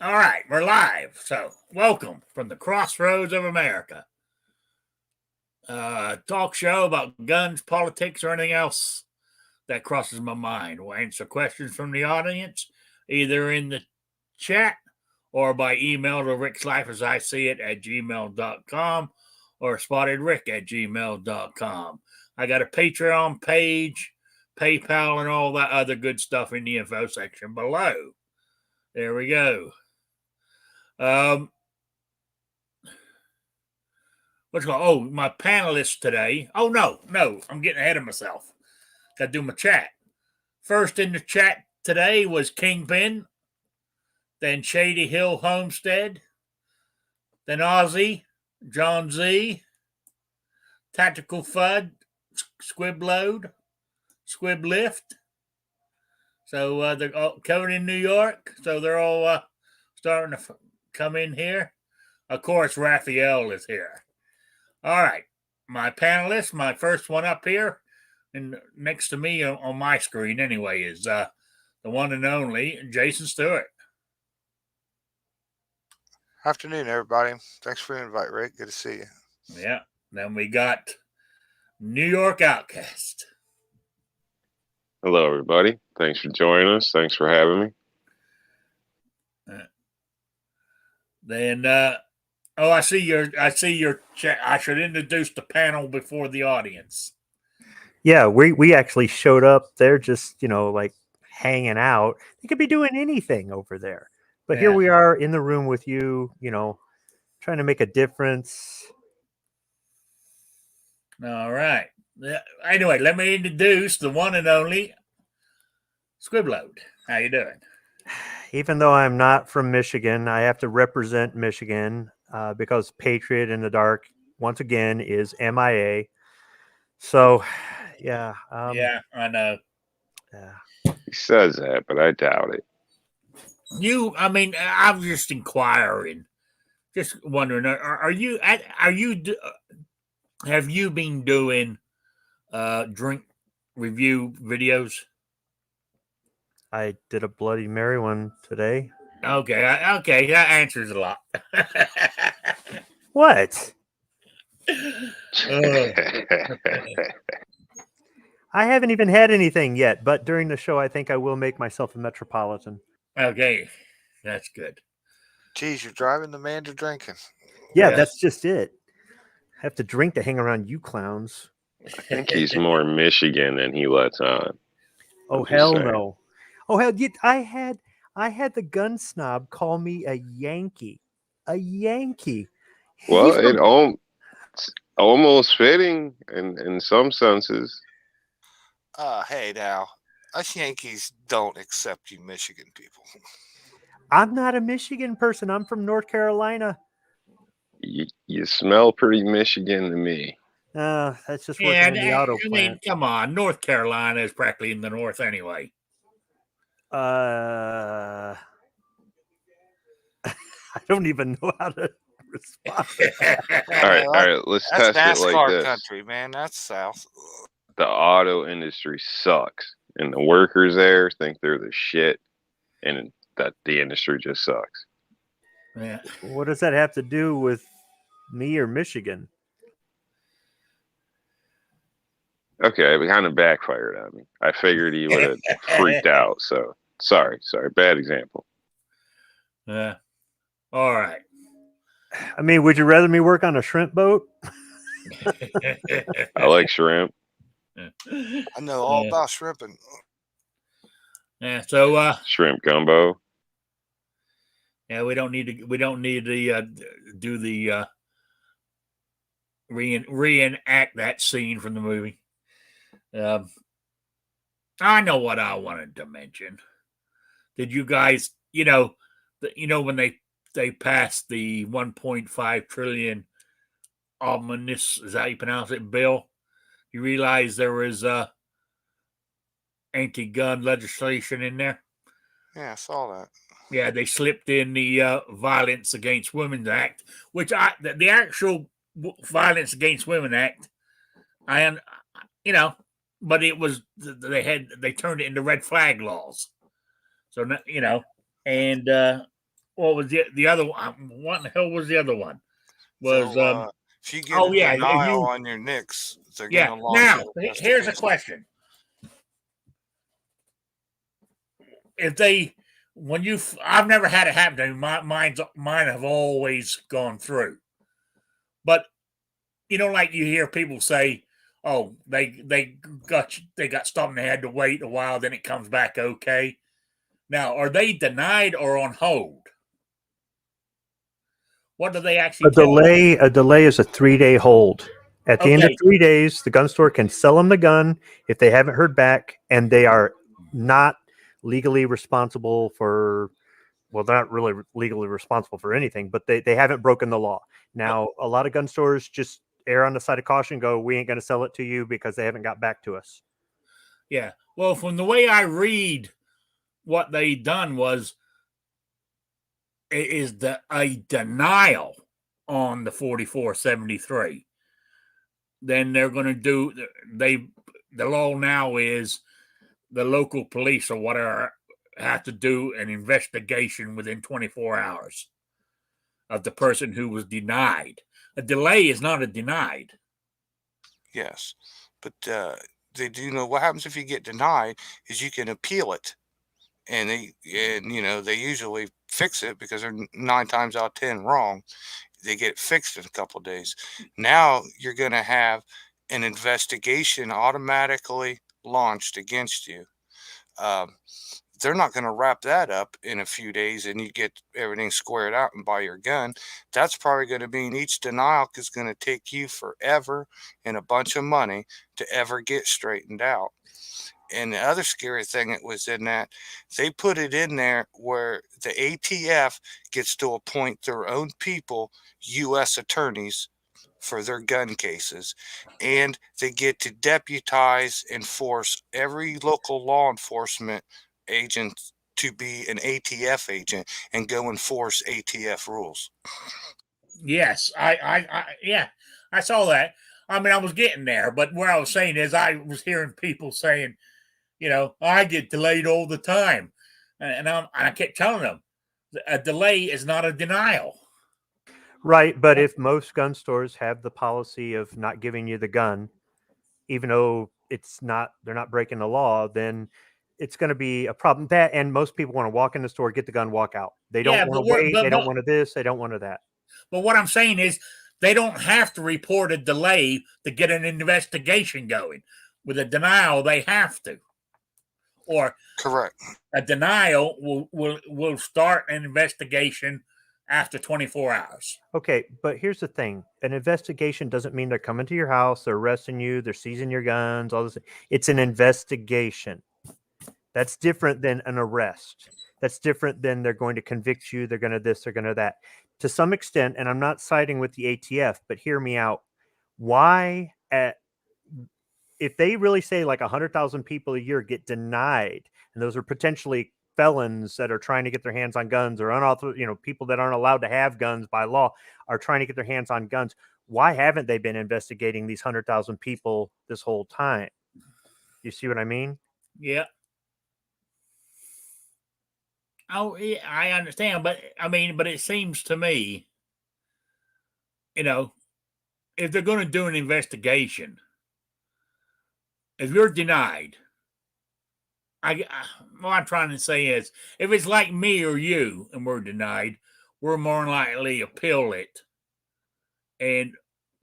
All right, we're live. So, welcome from the crossroads of America. Talk show about guns, politics, or anything else that crosses my mind. We'll answer questions from the audience, either in the chat or by email to Rick's Life as I see it at gmail.com or spottedrick at gmail.com. I got a Patreon page, PayPal, and all that other good stuff in the info section below. There we go. What's going? Oh, my panelists today. Oh no, I'm getting ahead of myself. Got to do my chat. First in the chat today was Kingpin, then Shady Hill Homestead, then Ozzy, John Z, Tactical Fud, Squib Load, Squib Lift. So they're all covered in New York. So they're all starting to come in here. Of course, Raphael is here. All right, my panelists, my first one up here, and next to me on my screen anyway, is the one and only Jason Stewart. Afternoon, everybody. Thanks for the invite, Rick. Good to see you. Yeah. Then we got New York Outcast. Hello, everybody. Thanks for joining us. Thanks for having me. Then, I see your chat. I should introduce the panel before the audience. Yeah, we actually showed up. They're just, like hanging out. They could be doing anything over there. But here we are in the room with you, trying to make a difference. All right. Anyway, let me introduce the one and only Squibload. How you doing? Even though I'm not from Michigan, I have to represent Michigan because Patriot in the Dark, once again, is MIA. So, yeah. Yeah, I know. Yeah. He says that, but I doubt it. I'm just inquiring, just wondering, have you been doing drink review videos? I did a Bloody Mary one today. Okay, that answers a lot. What? I haven't even had anything yet, but during the show, I think I will make myself a Metropolitan. Okay, that's good. Geez, you're driving the man to drinking. Yeah, that's just it. I have to drink to hang around you clowns. I think he's more Michigan than he lets on. Oh, hell no. Oh, hell, I had the gun snob call me a Yankee. A Yankee. Well, it's almost fitting in some senses. Hey, now, us Yankees don't accept you Michigan people. I'm not a Michigan person. I'm from North Carolina. You smell pretty Michigan to me. That's just working in the auto plant. Come on. North Carolina is practically in the north anyway. I don't even know how to respond. All right. Let's test NASCAR it like this. Country, man. That's south. The auto industry sucks, and the workers there think they're the shit, and that the industry just sucks. Yeah. What does that have to do with me or Michigan? Okay, it kind of backfired on me. I figured he would have freaked out. So sorry, bad example. Yeah. All right. I mean, would you rather me work on a shrimp boat? I like shrimp. I know all about shrimping. Yeah. So shrimp gumbo. Yeah, we don't need to do the reenact that scene from the movie. I know what I wanted to mention. Did you guys, when they passed the 1.5 trillion omnibus, is that how you pronounce it, bill? You realize there was anti-gun legislation in there? Yeah, I saw that. Yeah, they slipped in the Violence Against Women Act, which the actual Violence Against Women Act, but it was they turned it into red flag laws. So and what was the other one? What in the hell was the other one? Was So if you get oh a yeah, if denial you on your NICS, they're yeah. going to launch Now an here's a investigation. question: if they when you I've never had it happen to me. Mine have always gone through, but like you hear people say, "Oh, they got stopped and they had to wait a while, then it comes back okay." Now, are they denied or on hold? What do they actually tell them? A delay is a 3-day hold. At the end of Okay, 3 days, the gun store can sell them the gun if they haven't heard back, and they are not legally responsible for. Well, they're not really legally responsible for anything, but they haven't broken the law. Now, a lot of gun stores just err on the side of caution, go, we ain't going to sell it to you because they haven't got back to us. yeah. Well, from the way I read, what they done was is a denial on the 4473. Then they're going to do the law now is the local police or whatever have to do an investigation within 24 hours of the person who was denied. A delay is not a denied. Yes, but they do know what happens if you get denied is you can appeal it, and they usually fix it because they're 9 times out of 10 wrong. They get it fixed in a couple of days. Now you're going to have an investigation automatically launched against you. Um, they're not going to wrap that up in a few days and you get everything squared out and buy your gun. That's probably going to mean each denial is going to take you forever and a bunch of money to ever get straightened out. And the other scary thing that was in that, they put it in there where the ATF gets to appoint their own people, U.S. attorneys, for their gun cases, and they get to deputize and force every local law enforcement agent to be an ATF agent and go enforce ATF rules. Yes, yeah, I saw that. I mean, I was getting there, but what I was saying is, I was hearing people saying, I get delayed all the time, and I kept telling them, a delay is not a denial. Right, but if most gun stores have the policy of not giving you the gun, even though they're not breaking the law, then it's going to be a problem. That, and most people want to walk in the store, get the gun, walk out. They don't Yeah, want to wait. They don't want to this. They don't want to that. but what I'm saying is, they don't have to report a delay to get an investigation going. With a denial, they have to, or Correct. a denial will start an investigation after 24 hours. Okay, but here's the thing. An investigation doesn't mean they're coming to your house, they're arresting you, they're seizing your guns, all this. It's an investigation. That's different than an arrest. That's different than they're going to convict you, they're going to this, they're going to that. To some extent, and I'm not siding with the ATF, but hear me out. Why if they really say like 100,000 people a year get denied, and those are potentially felons that are trying to get their hands on guns, or unauthorized, people that aren't allowed to have guns by law are trying to get their hands on guns. Why haven't they been investigating these 100,000 people this whole time? You see what I mean? Yeah. Oh, yeah, I understand, but but it seems to me, if they're going to do an investigation, if you're denied, what I'm trying to say is, if it's like me or you and we're denied, we're more likely to appeal it, and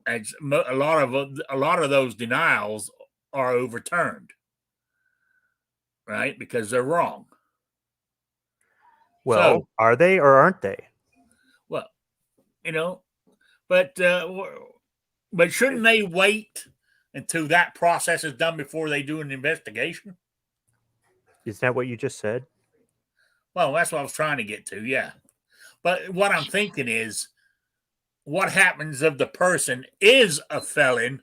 a lot of those denials are overturned, right? Because they're wrong. Well, are they or aren't they? Well, but shouldn't they wait until that process is done before they do an investigation? Isn't that what you just said? Well, that's what I was trying to get to, yeah. But what I'm thinking is, what happens if the person is a felon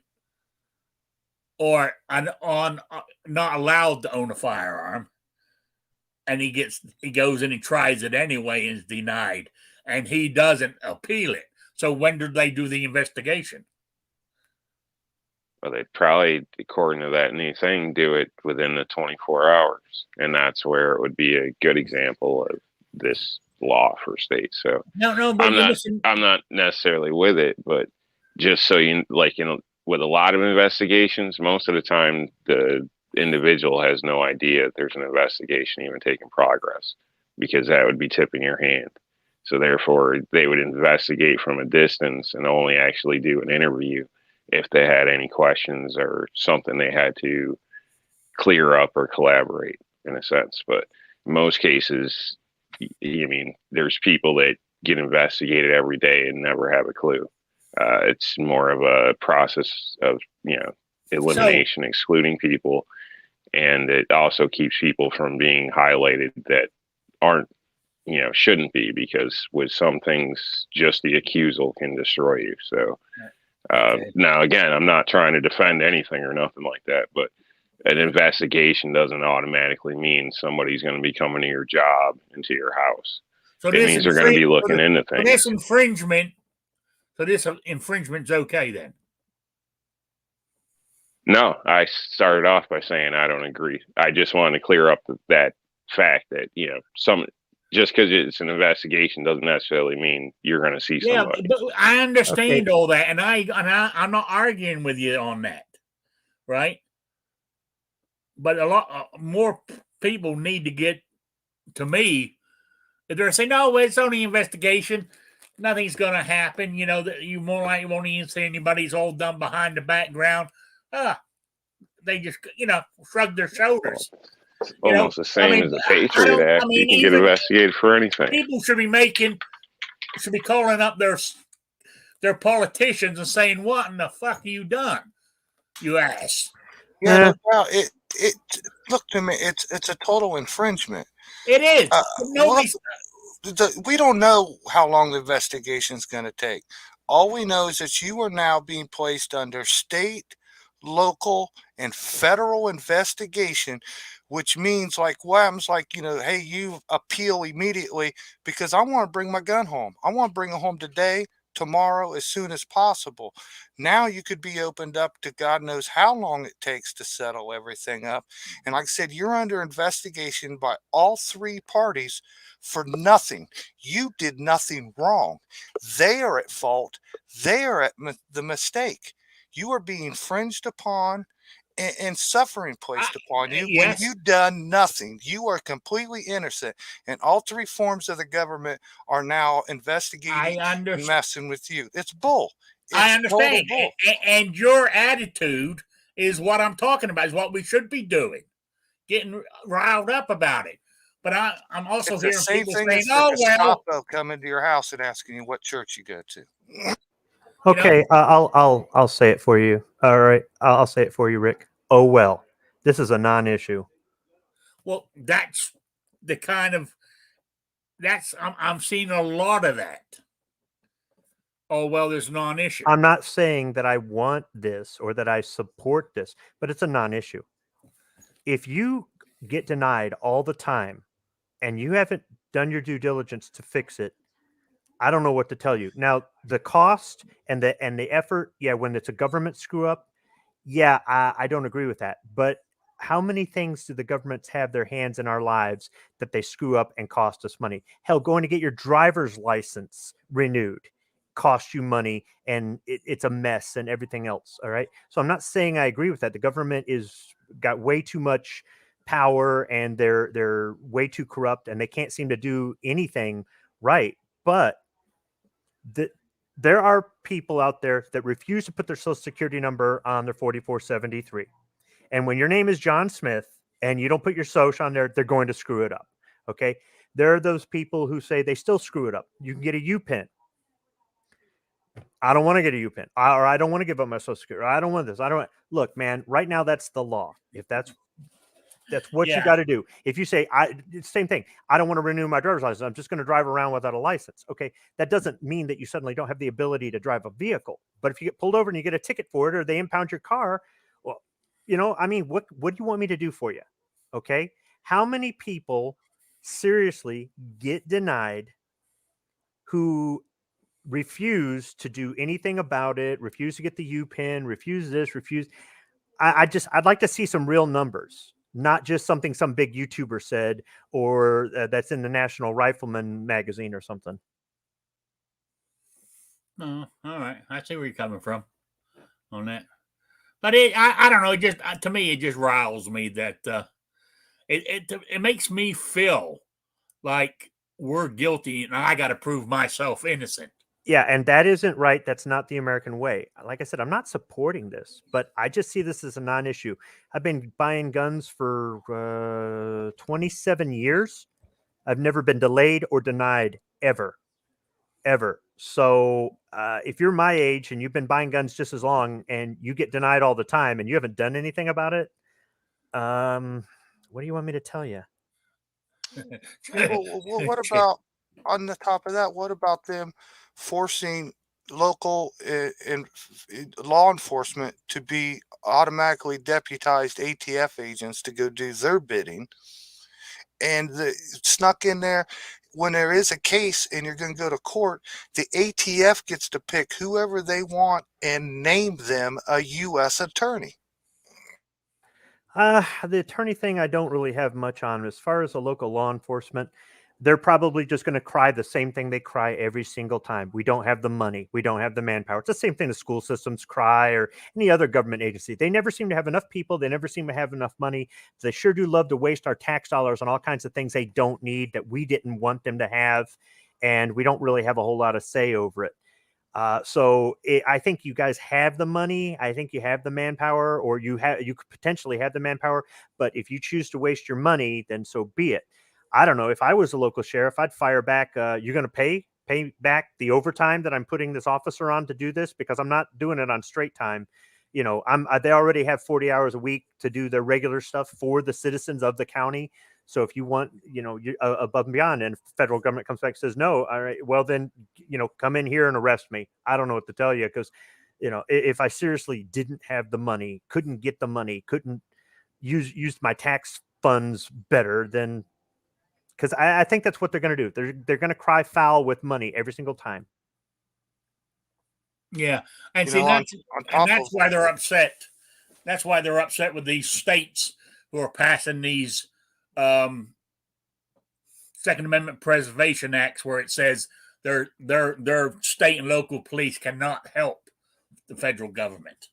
or not allowed to own a firearm, and he goes and he tries it anyway and is denied, and he doesn't appeal it? So when did they do the investigation? Well, they'd probably, according to that new thing, do it within the 24 hours. And that's where it would be a good example of this law for states. So No, but listen. I'm not necessarily with it, but just so you like, with a lot of investigations, most of the time the individual has no idea that there's an investigation even taking progress, because that would be tipping your hand. So therefore, they would investigate from a distance and only actually do an interview if they had any questions or something they had to clear up or collaborate, in a sense. But in most cases, there's people that get investigated every day and never have a clue. It's more of a process of, elimination, excluding people. And it also keeps people from being highlighted that aren't, shouldn't be, because with some things, just the accusal can destroy you. So now, again, I'm not trying to defend anything or nothing like that, but an investigation doesn't automatically mean somebody's going to be coming to your job and to your house. So it means they're going to be looking into things. So this infringement's okay then? No, I started off by saying I don't agree. I just wanted to clear up that fact that, just because it's an investigation doesn't necessarily mean you're going to see somebody. Yeah, but I understand all that, and I'm not arguing with you on that, right? But a lot more people need to get to me. If they're saying, no, it's only investigation, nothing's going to happen. You more likely won't even see anybody's all done behind the background. They just, shrug their shoulders. It's almost the same as the Patriot Act. You can get investigated for anything. People should be calling up their politicians and saying, "What in the fuck have you done, you ass?" Yeah, it look to me, it's a total infringement. It is. We don't know how long the investigation is going to take. All we know is that you are now being placed under state, local, and federal investigation, which means what happens, hey, you appeal immediately because I want to bring my gun home. I want to bring it home today, tomorrow, as soon as possible. Now you could be opened up to God knows how long it takes to settle everything up. And like I said, you're under investigation by all three parties for nothing. You did nothing wrong. They are at fault. They are at the mistake. You are being infringed upon and suffering placed upon you when you've done nothing. You are completely innocent, and all three forms of the government are now investigating and messing with you. It's bull. I understand. Bull. And your attitude is what I'm talking about, is what we should be doing, getting riled up about it. But I'm also hearing people saying, "Oh, well, coming to your house and asking you what church you go to." Okay, I'll say it for you. All right, I'll say it for you, Rick. Oh well, this is a non-issue. Well, that's the kind of I'm seeing a lot of that. Oh well, there's non-issue. I'm not saying that I want this or that I support this, but it's a non-issue. If you get denied all the time and you haven't done your due diligence to fix it, I don't know what to tell you. Now, the cost and the effort, when it's a government screw up, I don't agree with that. But how many things do the governments have their hands in our lives that they screw up and cost us money? Hell, going to get your driver's license renewed costs you money, and it's a mess and everything else. All right. So I'm not saying I agree with that. The government got way too much power, and they're way too corrupt, and they can't seem to do anything right. But there are people out there that refuse to put their social security number on their 4473. And when your name is John Smith and you don't put your social on there, they're going to screw it up. Okay. There are those people who say they still screw it up. You can get a UPIN. I don't want to get a UPIN, or I don't want to give up my social security. I don't want this. Look, man, right now that's the law. If that's what you got to do. If you say, same thing, I don't want to renew my driver's license, I'm just going to drive around without a license. Okay. That doesn't mean that you suddenly don't have the ability to drive a vehicle. But if you get pulled over and you get a ticket for it, or they impound your car, well, what do you want me to do for you? Okay. How many people seriously get denied who refuse to do anything about it, refuse to get the UPIN, refuse this, refuse. I'd like to see some real numbers. not just something some big YouTuber said or that's in the National Rifleman magazine or something. Oh, all right. I see where you're coming from on that. But I don't know. It just to me, it just riles me that it makes me feel like we're guilty and I got to prove myself innocent. Yeah, and that isn't right. That's not the American way. Like I said, I'm not supporting this, but I just see this as a non-issue. I've been buying guns for 27 years. I've never been delayed or denied ever. So if you're my age and you've been buying guns just as long and you get denied all the time and you haven't done anything about it, what do you want me to tell you? Well, what about on the top of that? What about them forcing local law enforcement to be automatically deputized ATF agents to go do their bidding, and snuck in there when there is a case and you're going to go to court, the ATF gets to pick whoever they want and name them a U.S. attorney. The attorney thing, I don't really have much on. As far as the local law enforcement, they're probably just going to cry the same thing they cry every single time. We don't have the money. We don't have the manpower. It's the same thing the school systems cry or any other government agency. They never seem to have enough people. They never seem to have enough money. They sure do love to waste our tax dollars on all kinds of things they don't need that we didn't want them to have. And we don't really have a whole lot of say over it. I think you guys have the money. I think you have the manpower, or you could potentially have the manpower. But if you choose to waste your money, then so be it. I don't know. If I was a local sheriff, I'd fire back. You're going to pay back the overtime that I'm putting this officer on to do this, because I'm not doing it on straight time. You know, they already have 40 hours a week to do their regular stuff for the citizens of the county. So if you want, you know, above and beyond, and federal government comes back and says, no, all right, well then, you know, come in here and arrest me. I don't know what to tell you, because, you know, if I seriously didn't have the money, couldn't get the money, couldn't use my tax funds better, then, because I think that's what they're going to do. They're going to cry foul with money every single time. Yeah, and You see, know, that's why they're upset. That's why they're upset with these states who are passing these Second Amendment Preservation Acts, where it says their state and local police cannot help the federal government.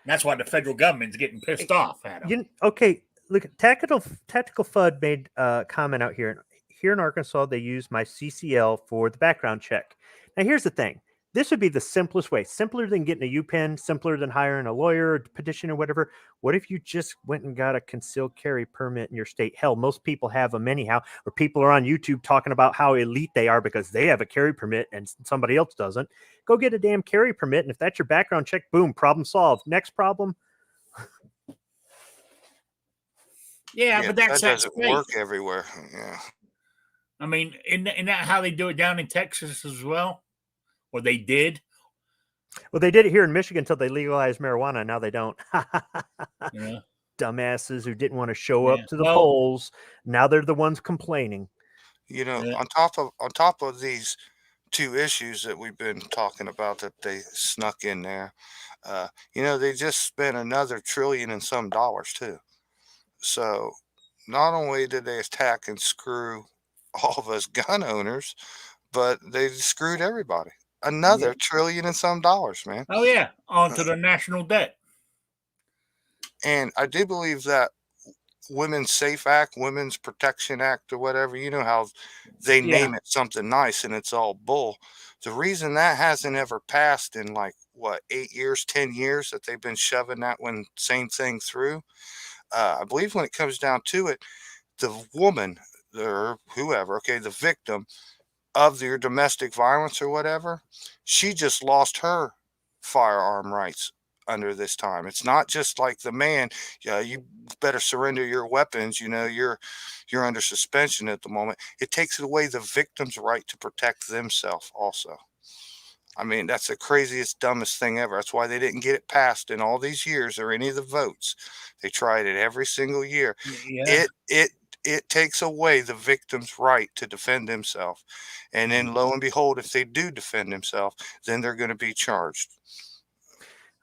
And that's why the federal government's getting pissed off at them. Okay, look, Tactical FUD made a comment out here. Here in Arkansas, they use my CCL for the background check. Now, here's the thing. This would be the simplest way, simpler than getting a UPenn, simpler than hiring a lawyer, or petition, or whatever. What if you just went and got a concealed carry permit in your state? Hell, most people have them anyhow, or people are on YouTube talking about how elite they are because they have a carry permit and somebody else doesn't. Go get a damn carry permit, and if that's your background check, boom, problem solved. Next problem. Yeah, but that doesn't work everywhere. Yeah. I mean, isn't that how they do it down in Texas as well? Or they did? Well, they did it here in Michigan until they legalized marijuana. Now they don't. Yeah. Dumbasses who didn't want to show up to the polls. Now they're the ones complaining. You know, on top of these two issues that we've been talking about that they snuck in there, you know, they just spent another $1 trillion and some dollars too. So not only did they attack and screw all of us gun owners, but they screwed everybody. Another $1 trillion and some dollars, man. Oh yeah, onto the national debt. And I do believe that Women's Safe Act, Women's Protection Act, or whatever, you know how they name it something nice and it's all bull. The reason that hasn't ever passed in like what, 8 years, 10 years that they've been shoving that same thing through. I believe when it comes down to it, the woman or whoever, okay, the victim of your domestic violence or whatever, she just lost her firearm rights under this time. It's not just like the man, you better surrender your weapons, you know, you're under suspension at the moment. It takes away the victim's right to protect themselves also. I mean, that's the craziest, dumbest thing ever. That's why they didn't get it passed in all these years or any of the votes. They tried it every single year. Yeah. It takes away the victim's right to defend himself. And then lo and behold, if they do defend themselves, then they're going to be charged.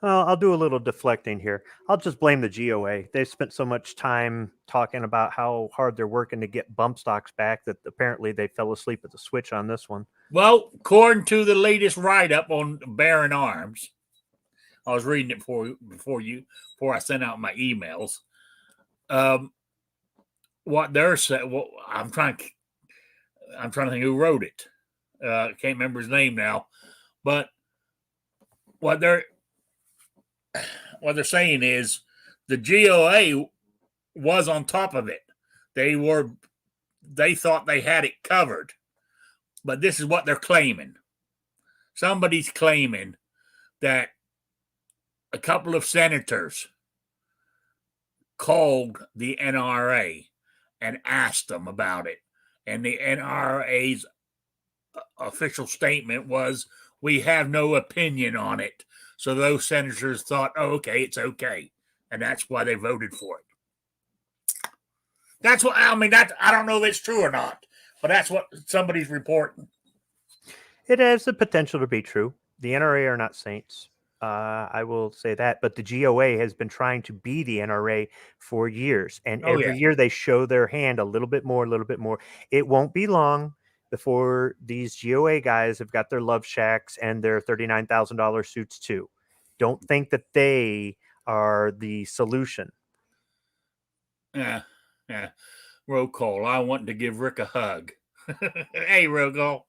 I'll do a little deflecting here. I'll just blame the GOA. They've spent so much time talking about how hard they're working to get bump stocks back that apparently they fell asleep at the switch on this one. Well, according to the latest write-up on Baron Arms, I was reading it before I sent out my emails. What they're saying, well, I'm trying to think who wrote it. I can't remember his name now, but what they're saying is the GOA was on top of it. They thought they had it covered, but this is what they're claiming. Somebody's claiming that a couple of senators called the NRA and asked them about it. And the NRA's official statement was, we have no opinion on it. So those senators thought, oh, okay, it's okay. And that's why they voted for it. That's what, I mean, I don't know if it's true or not, but that's what somebody's reporting. It has the potential to be true. The NRA are not saints. I will say that. But the GOA has been trying to be the NRA for years. And every year they show their hand a little bit more, a little bit more. It won't be long before these GOA guys have got their love shacks and their $39,000 suits too. Don't think that they are the solution. Yeah. Roll call. I want to give Rick a hug. Hey, roll call.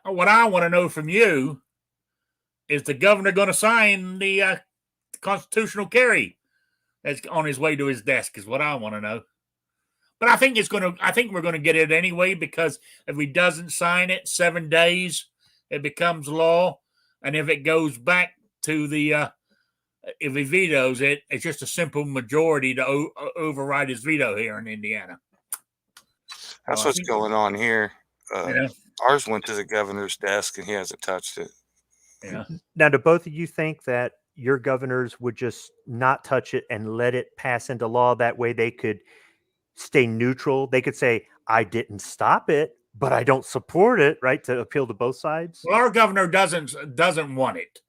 What I want to know from you is the governor going to sign the constitutional carry that's on his way to his desk is what I want to know. But I think we're going to get it anyway, because if he doesn't sign it 7 days, it becomes law. And if it goes back to if he vetoes it, it's just a simple majority to override his veto here in Indiana. That's what's going on here. Yeah. Ours went to the governor's desk and he hasn't touched it. Yeah. Now, do both of you think that your governors would just not touch it and let it pass into law? That way they could stay neutral. They could say, I didn't stop it, but I don't support it, right? To appeal to both sides. Well, our governor doesn't want it.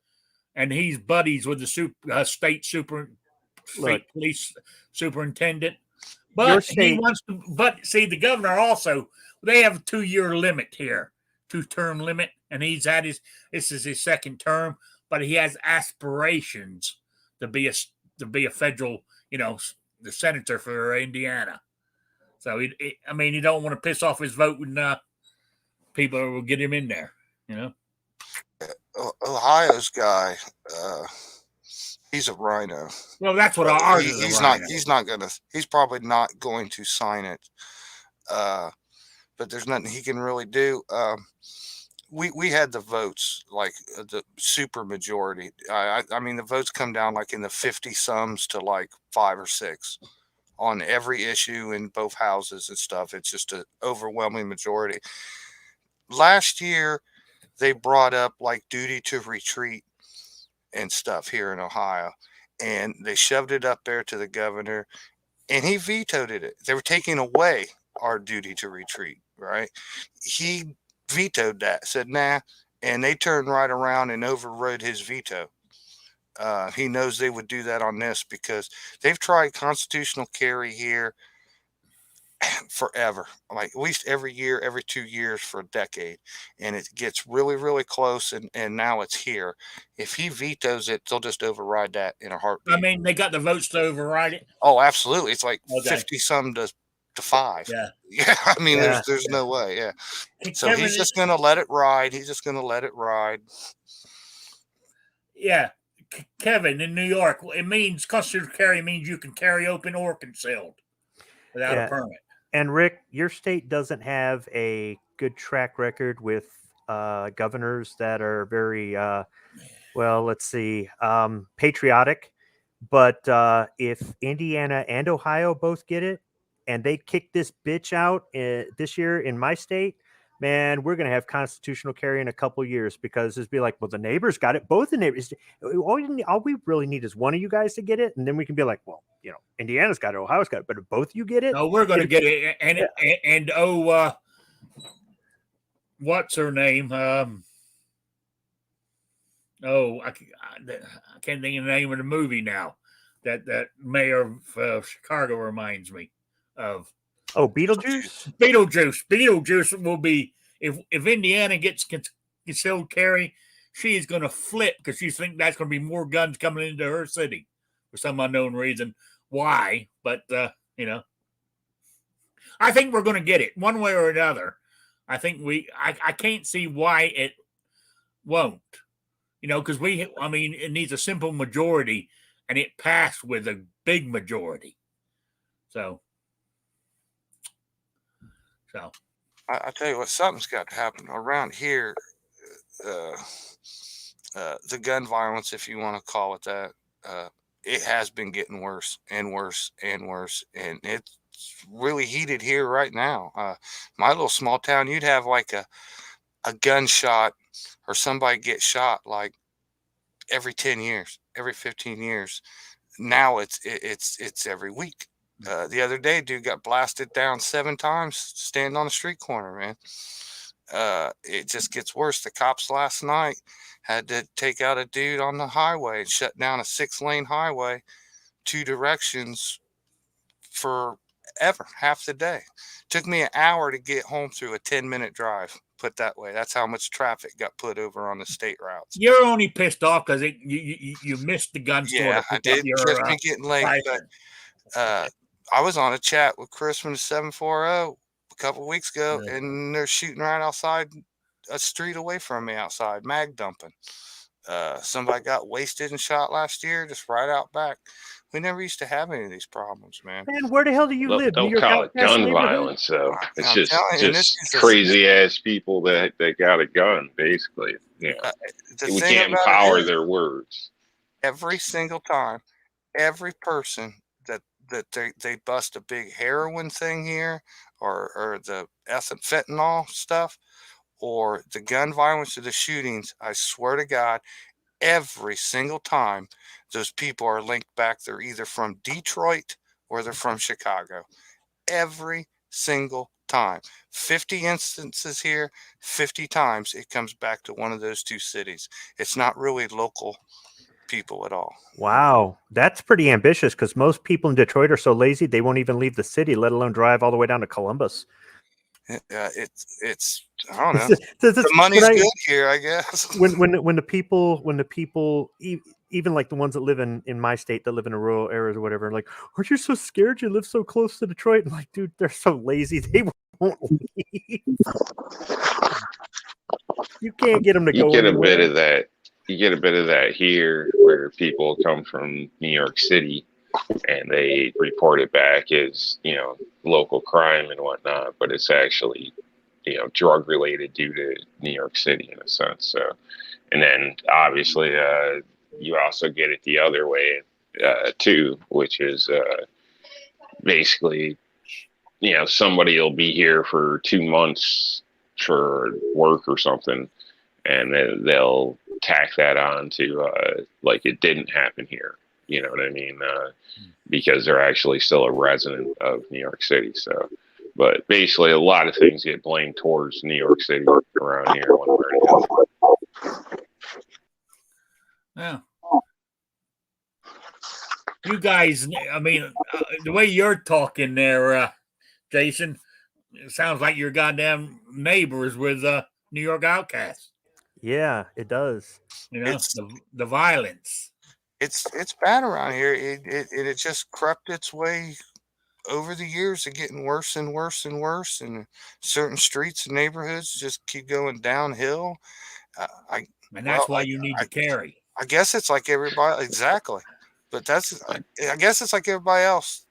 And he's buddies with the state police superintendent. But he wants to, but see, the governor also, they have a 2-year limit here, 2-term limit. And this is his second term, but he has aspirations to be a federal, the senator for Indiana. So you don't want to piss off his voting people who will get him in there, Ohio's guy, he's a rhino. Well, that's what ours is. He's probably not going to sign it. But there's nothing he can really do. We had the votes, like the super majority. I mean, the votes come down like in the 50 sums to like 5 or 6 on every issue in both houses and stuff. It's just an overwhelming majority. Last year, they brought up like duty to retreat and stuff here in Ohio, and they shoved it up there to the governor, and he vetoed it. They were taking away our duty to retreat, right? He vetoed that, said nah, and they turned right around and overrode his veto. He knows they would do that on this because they've tried constitutional carry here forever, like at least every year, every 2 years for a decade, and it gets really, really close, and now it's here. If he vetoes it, they'll just override that in a heartbeat. I mean, they got the votes to override it. Oh, absolutely. It's like 50 some to 5. Yeah. I mean, there's no way. Yeah. So Kevin, he's just going to let it ride. Yeah. Kevin, in New York, it means constitutional carry means you can carry open or concealed without a permit. And Rick, your state doesn't have a good track record with governors that are very, patriotic. But if Indiana and Ohio both get it, and they kick this bitch out this year in my state, man, we're going to have constitutional carry in a couple years, because it'd be like, well, the neighbors got it. Both the neighbors. All we really need is one of you guys to get it. And then we can be like, well, Indiana's got it, Ohio's got it. But if both of you get it. No, we're going to get it. And what's her name? Oh, I can't think of the name of the movie now. That mayor of Chicago reminds me of. Oh, Beetlejuice. Beetlejuice will be if Indiana gets concealed carry, she is going to flip because she thinks that's going to be more guns coming into her city for some unknown reason. Why? But I think we're going to get it one way or another. I think I can't see why it won't. Because it needs a simple majority, and it passed with a big majority. So. I tell you what, something's got to happen around here. The gun violence, if you want to call it that, it has been getting worse and worse and worse, and it's really heated here right now. My little small town, you'd have like a gunshot or somebody get shot like every 10 years, every 15 years. Now it's every week. The other day, dude got blasted down 7 times standing on the street corner, man. It just gets worse. The cops last night had to take out a dude on the highway and shut down a 6-lane highway, 2 directions for ever, half the day. Took me an hour to get home through a 10-minute drive. Put that way, that's how much traffic got put over on the state routes. You're only pissed off because you missed the gun store. Yeah, I did. Just been getting late, but I was on a chat with Chris from the 740 a couple weeks ago, and they're shooting right outside a street away from me outside, mag dumping. Somebody got wasted and shot last year, just right out back. We never used to have any of these problems, man. Man, where the hell do you live? Don't call it gun violence, though. It's just crazy ass people that got a gun, basically. Yeah, we can't empower their words. Every single time, every person that they bust a big heroin thing here, or the fentanyl stuff, or the gun violence or the shootings, I swear to God, every single time those people are linked back. They're either from Detroit or they're from Chicago. Every single time. 50 instances here, 50 times it comes back to one of those 2 cities. It's not really local people at all. Wow, that's pretty ambitious because most people in Detroit are so lazy they won't even leave the city, let alone drive all the way down to Columbus. It's I don't know. The money's good here, I guess. when the people even like the ones that live in my state that live in the rural areas or whatever, like, aren't you so scared? You live so close to Detroit. I'm like, dude, they're so lazy they won't leave. You can't get them to go. You get a bit of that. You get a bit of that here, where people come from New York City and they report it back as, local crime and whatnot, but it's actually, drug related due to New York City in a sense. So, and then obviously, you also get it the other way, too, which is, basically, somebody will be here for 2 months for work or something, and then they'll tack that on to, like it didn't happen here. You know what I mean? Because they're actually still a resident of New York City. So, but basically, a lot of things get blamed towards New York City around here. One way or the other. Yeah. You guys, the way you're talking there, Jason, it sounds like you're goddamn neighbors with New York Outcasts. Yeah, it does. The violence. It's bad around here. It just crept its way over the years of getting worse and worse and worse, and certain streets and neighborhoods just keep going downhill. And that's why you need to carry. I guess it's like everybody, exactly. But I guess it's like everybody else.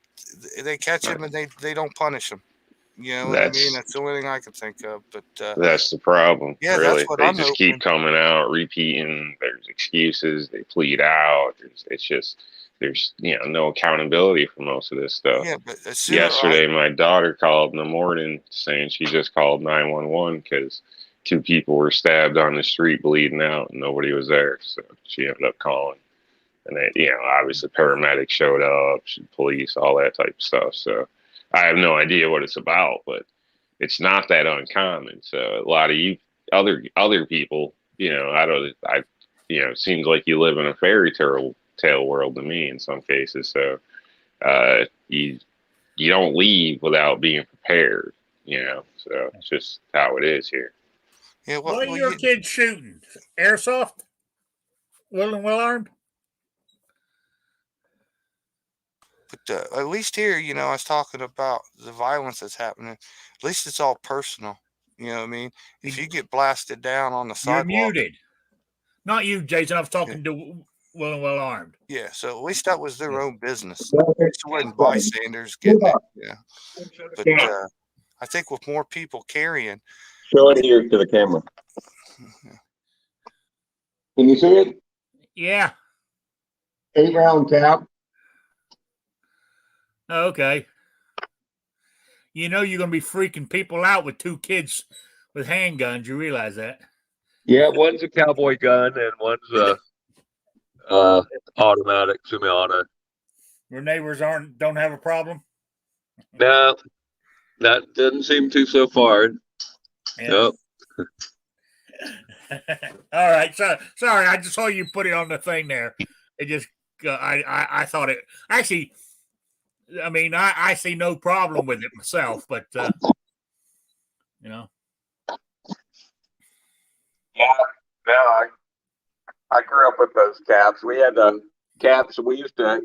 They catch them and they don't punish them. You know what I mean? That's the only thing I can think of. But that's the problem. Yeah, really. That's what they I'm just hoping. Keep coming out, repeating. There's excuses. They plead out. There's no accountability for most of this stuff. Yeah, but yesterday, my daughter called in the morning saying she just called 911 because 2 people were stabbed on the street, bleeding out, and nobody was there. So she ended up calling, and obviously paramedics showed up, police, all that type of stuff. So I have no idea what it's about, but it's not that uncommon. So a lot of you other people, it seems like you live in a fairy tale world to me in some cases. So you don't leave without being prepared. So it's just how it is here. Yeah, What are your kids shooting? Airsoft? Well and well armed? But at least here, I was talking about the violence that's happening. At least it's all personal. You know what I mean? If you get blasted down on the You're sidewalk, muted. Not you, Jason. I was talking to well and well armed. yeah. So at least that was their own business. It wasn't bystanders getting it. Yeah. But I think with more people carrying, Show it here to the camera. Can you see it? Yeah. 8-round cap. Okay. You're going to be freaking people out with 2 kids with handguns. You realize that? Yeah, one's a cowboy gun and one's a automatic semi-auto. Your neighbors don't have a problem? No, that doesn't seem to so far. Yeah. Nope. All right. So sorry, I just saw you put it on the thing there. It just I thought it actually. I mean, I see no problem with it myself, but Yeah, no, I grew up with those caps. We had the caps. We used to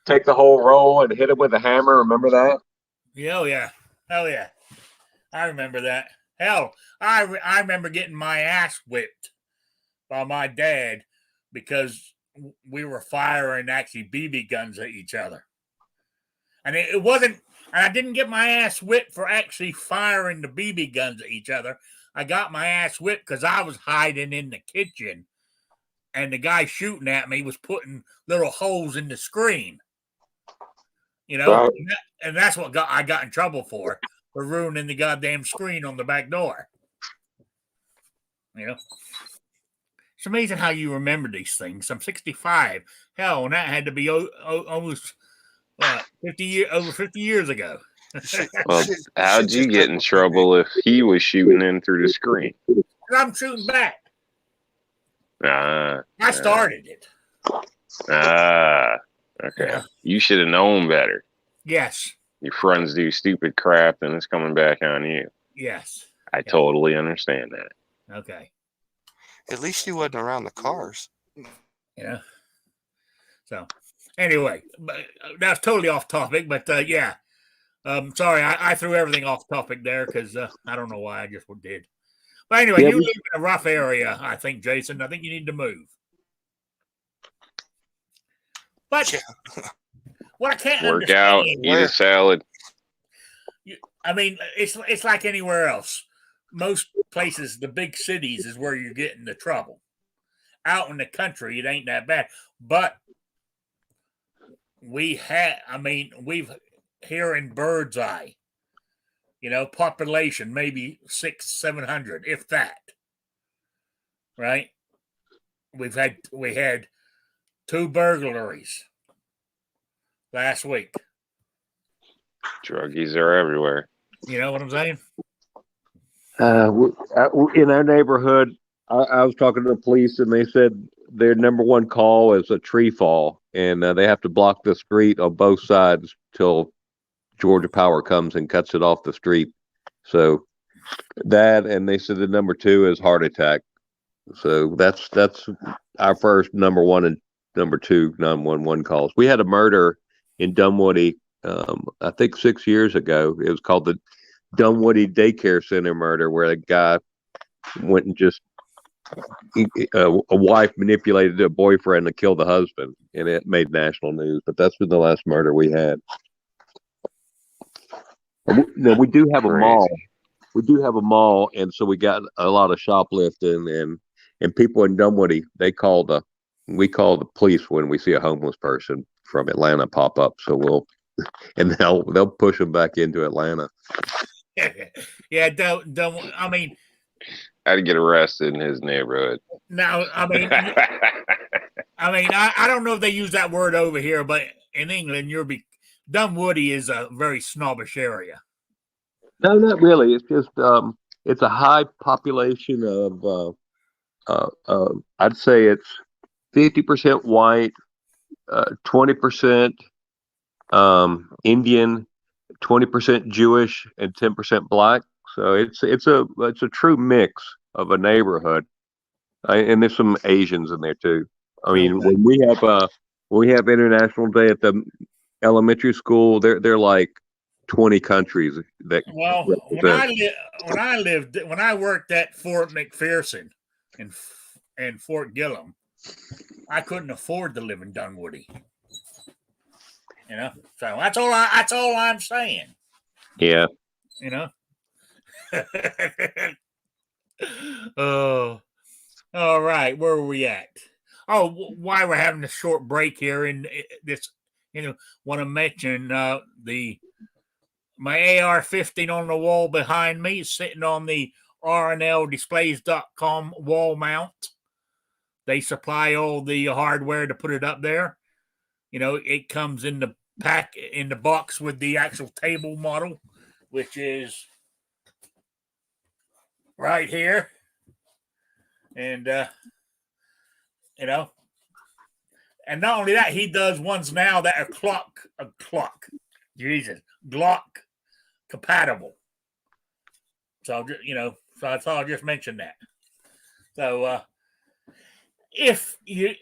take the whole roll and hit it with a hammer. Remember that? Yeah, oh yeah, hell yeah, I remember that. Hell, I remember getting my ass whipped by my dad because we were firing actually BB guns at each other. And it wasn't, and I didn't get my ass whipped for actually firing the BB guns at each other. I got my ass whipped because I was hiding in the kitchen and the guy shooting at me was putting little holes in the screen. Right. And that's what I got in trouble for ruining the goddamn screen on the back door. It's amazing how you remember these things. I'm 65. Hell, and that had to be almost... over 50 years ago. Well, how'd you get in trouble if he was shooting in through the screen? I'm shooting back. I I started it. Okay. Yeah. You should have known better. Yes. Your friends do stupid crap and it's coming back on you. Yes. I totally understand that. Okay. at least he wasn't around the cars. Yeah. So anyway, but that's totally off topic, but yeah. Sorry, I threw everything off topic there because I don't know why I just did. But anyway, you live in a rough area, I think, Jason. I think you need to move. But what I can't Work understand, out, eat a salad. I mean, it's like anywhere else. Most places, the big cities, is where you're getting the trouble. Out in the country, it ain't that bad. But we've here in Bird's Eye, population maybe 600-700, if that. Right? We had 2 burglaries last week. Druggies are everywhere. You know what I'm saying? In our neighborhood, I was talking to the police, and they said their number one call is a tree fall, and they have to block the street on both sides till Georgia Power comes and cuts it off the street. So that, and they said the number 2 is heart attack. So that's our first number 1 and number 2 911 calls. We had a murder in Dunwoody, I think 6 years ago. It was called the Dunwoody Daycare Center murder, where a guy went and just a wife manipulated a boyfriend to kill the husband, and it made national news. But that's been the last murder we had. Now, we do have a mall. We do have a mall, and so we got a lot of shoplifting and people in Dunwoody. We call the police when we see a homeless person from Atlanta pop up. So they'll push them back into Atlanta. Yeah, don't. I mean, I'd get arrested in his neighborhood. now, I mean, I don't know if they use that word over here, but in England, Dunwoody is a very snobbish area. No, not really. It's just it's a high population of I'd say it's 50% white, 20% Indian, 20% Jewish, and 10% black. So it's a true mix of a neighborhood, and there's some Asians in there too. I mean, Okay. when we have International Day at the elementary school, they're like 20 countries that Well, represent. when I worked at Fort McPherson in Fort Gillum, I couldn't afford to live in Dunwoody. You know, so that's all I'm saying. Yeah. You know. Oh, all right. Where were we at? Oh, why we're having a short break here in this? Want to mention my AR-15 on the wall behind me, sitting on the rnldisplays.com wall mount. They supply all the hardware to put it up there. It comes in the box with the actual table model, which is right here. And and not only that, he does ones now that are Glock compatible. So so I thought I'd just mention that. So if you,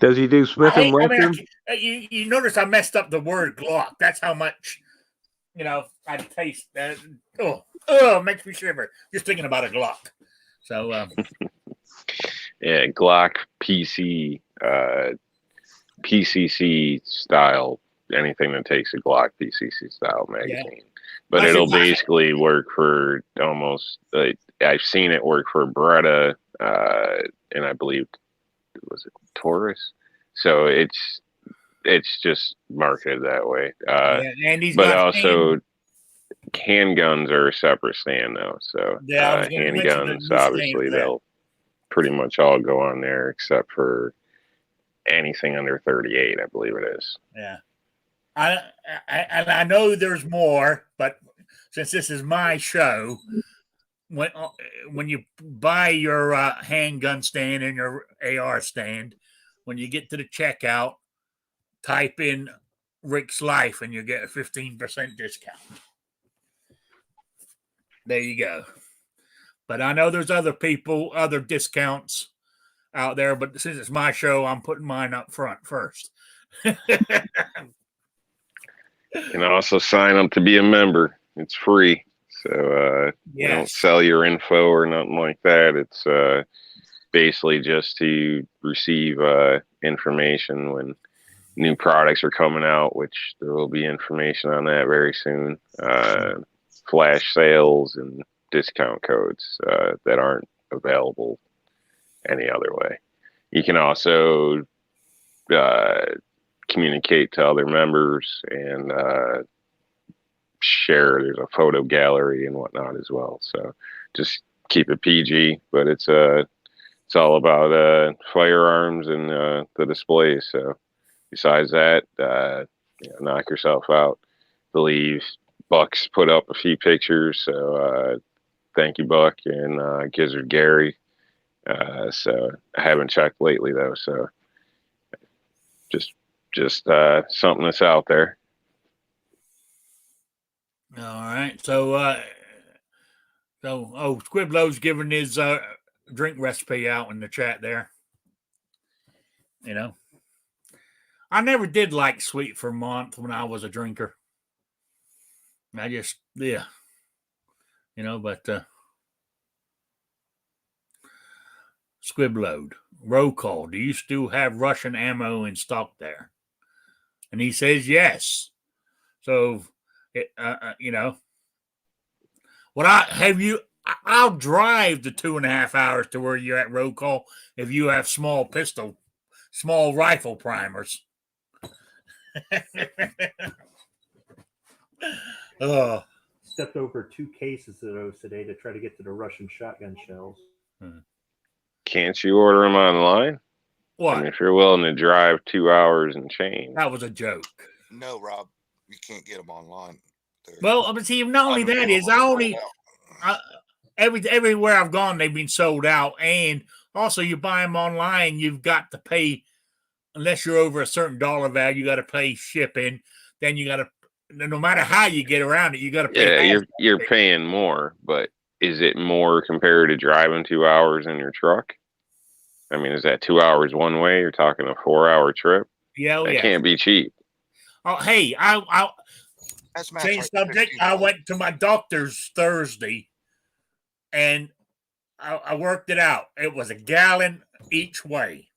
Does he do Smith and Wesson? You notice I messed up the word Glock. That's how much I taste that. It makes me shiver just thinking about a Glock. So yeah, Glock PC, PCC style, anything that takes a Glock PCC style magazine. Yeah. But it'll basically work for almost, I've seen it work for Beretta, and I believe, was it Taurus? So it's just marketed that way. And he's but also handguns are a separate stand though. So handguns, obviously, they'll pretty much all go on there except for anything under 38, I believe it is. Yeah. I know there's more, but since this is my show, when you buy your handgun stand and your AR stand, when you get to the checkout, type in Rick's Life and you get a 15% discount. There you go. But I know there's other discounts out there, but since it's my show, I'm putting mine up front first. You can also sign up to be a member. It's free. So we don't sell your info or nothing like that. It's basically just to receive information when new products are coming out, which there will be information on that very soon. Flash sales and discount codes that aren't available any other way. You can also communicate to other members and share. There's a photo gallery and whatnot as well. So just keep it PG, but it's all about firearms and the displays. So besides that, knock yourself out. I believe Buck's put up a few pictures, so thank you, Buck, and Gizzard Gary. So I haven't checked lately though, so just something that's out there. All right. So Squiblo's giving his drink recipe out in the chat there. I never did like Sweet Vermont when I was a drinker. I just, but Squibload, roll call. Do you still have Russian ammo in stock there? And he says yes. So, I'll drive the 2.5 hours to where you're at roll call if you have small rifle primers. Oh, stepped over 2 cases of those today to try to get to the Russian shotgun shells. Can't you order them online? What? I mean, if you're willing to drive 2 hours and change. That was a joke. No, Rob, you can't get them online. Well, but see, not only that is everywhere I've gone, they've been sold out, and Also, you buy them online, you've got to pay, unless you're over a certain dollar value, you got to pay shipping. Then you got to, no matter how you get around it, you got to pay. Yeah, hazmat you're fee. paying more, but is it more compared to driving 2 hours in your truck? I mean, is that 2 hours one way? You're talking a 4-hour trip? Yeah, oh, That yeah. can't be cheap. Oh, hey, I That's change like subject. I went to my doctor's Thursday, and I worked it out. It was a gallon each way.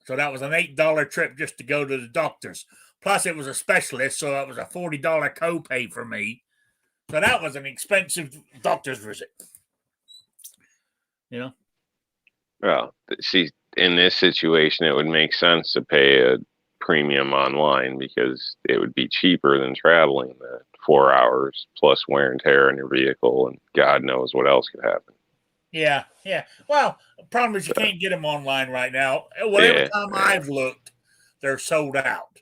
So that was an $8 trip just to go to the doctor's. Plus, it was a specialist, so it was a $40 copay for me. So that was an expensive doctor's visit. You know? Well, see, in this situation, it would make sense to pay a premium online because it would be cheaper than traveling the 4 hours plus wear and tear on your vehicle, and God knows what else could happen. Yeah, yeah. Well, the problem is you can't get them online right now. Well, every time I've looked, they're sold out.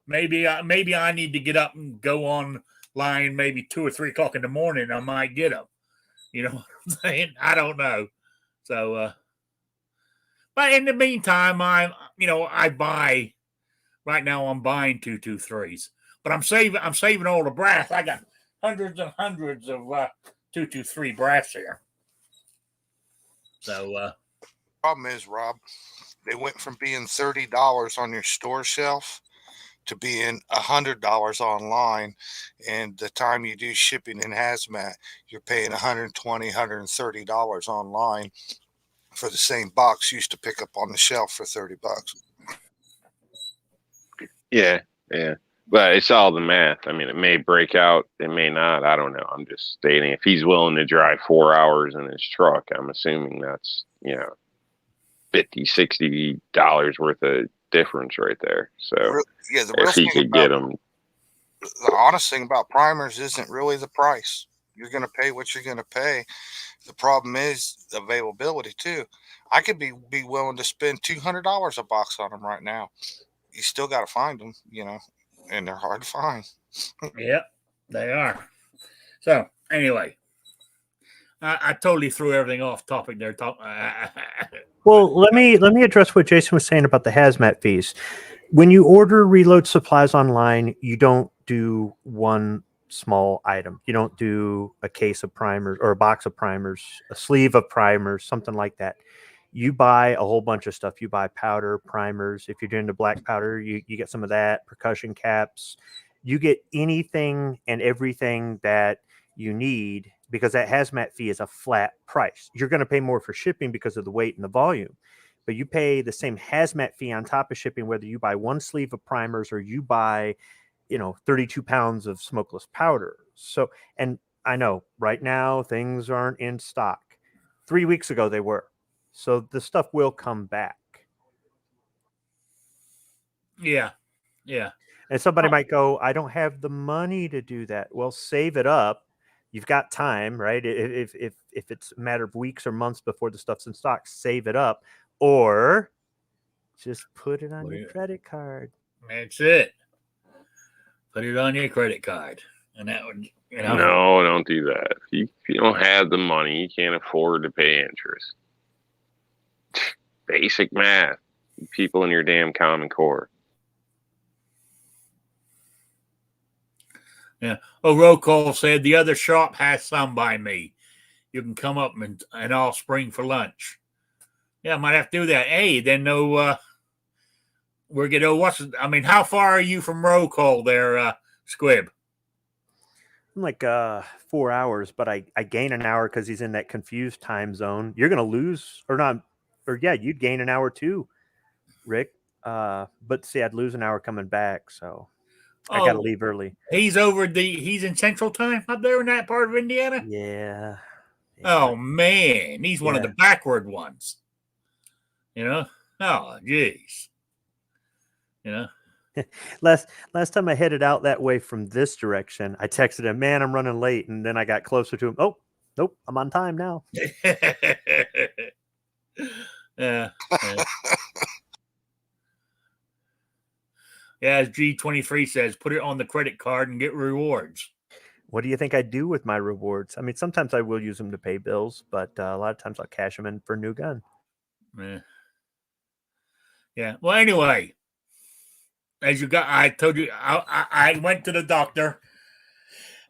Maybe I need to get up and go online maybe 2 or 3 o'clock in the morning. I might get them. You know what I'm saying? I don't know. So, but in the meantime, I buy right now. I'm buying 223s, but I'm saving all the brass. I got hundreds and hundreds of 223 brass here. So, problem is, Rob, they went from being $30 on your store shelf to being $100 online, and the time you do shipping in hazmat, you're paying $120, $130 online for the same box you used to pick up on the shelf for $30. Yeah, but it's all the math. I mean, it may break out, it may not. I don't know. I'm just stating if he's willing to drive 4 hours in his truck, I'm assuming that's $50-$60 worth of difference right there. So the real if he thing could get them, the honest thing about primers isn't really the price. You're going to pay what you're going to pay. The problem is availability too. I could be willing to spend $200 a box on them right now. You still got to find them, and they're hard to find. Yep, they are. So anyway, I totally threw everything off topic there. Well, let me address what Jason was saying about the hazmat fees. When you order reload supplies online, you don't do one small item. You don't do a case of primers or a box of primers, a sleeve of primers, something like that. You buy a whole bunch of stuff. You buy powder, primers. If you're doing the black powder, you get some of that, percussion caps. You get anything and everything that you need because that hazmat fee is a flat price. You're going to pay more for shipping because of the weight and the volume, but you pay the same hazmat fee on top of shipping, whether you buy one sleeve of primers or you buy, 32 pounds of smokeless powder. So, and I know right now things aren't in stock. 3 weeks ago they were. So the stuff will come back. Yeah. And somebody might go, I don't have the money to do that. Well, save it up. You've got time, right? If it's a matter of weeks or months before the stuff's in stock, save it up, or just put it on your credit card. That's it. Put it on your credit card, and that would, No, don't do that. If you don't have the money, you can't afford to pay interest. Basic math. People in your damn Common Core. Yeah. Oh, roll call said the other shop has some by me. You can come up and I'll spring for lunch. Yeah, I might have to do that. Hey, then we're gonna how far are you from roll call there, Squib? I'm like 4 hours, but I gain an hour because he's in that confused time zone. You're gonna lose you'd gain an hour too, Rick. But see, I'd lose an hour coming back, so I gotta leave early. He's he's in Central Time up there in that part of Indiana? Yeah. Oh man, he's one of the backward ones. Oh jeez. Last time I headed out that way from this direction, I texted him, man, I'm running late. And then I got closer to him. Oh, nope, I'm on time now. Yeah. Yeah, as G23 says, put it on the credit card and get rewards. what do you think I do with my rewards? I mean, sometimes I will use them to pay bills, but a lot of times I'll cash them in for a new gun. Yeah. Well, anyway, I told you, I went to the doctor,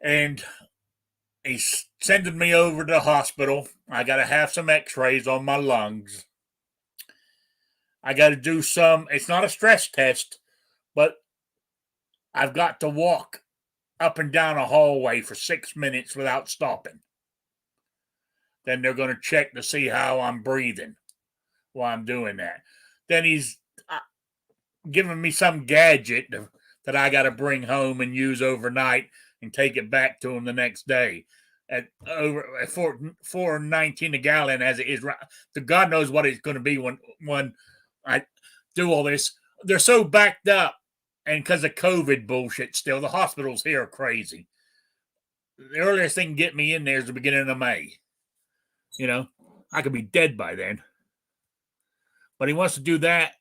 and he's sending me over to the hospital. I got to have some X-rays on my lungs. I got to do some. It's not a stress test, but I've got to walk up and down a hallway for 6 minutes without stopping. Then they're going to check to see how I'm breathing while I'm doing that. Then he's giving me some gadget that I got to bring home and use overnight and take it back to him the next day at over at $4.19 a gallon as it is. The God knows what it's going to be when I do all this. They're so backed up, and because of COVID bullshit, still the hospitals here are crazy. The earliest they can get me in there is the beginning of May. You know, I could be dead by then. But he wants to do that,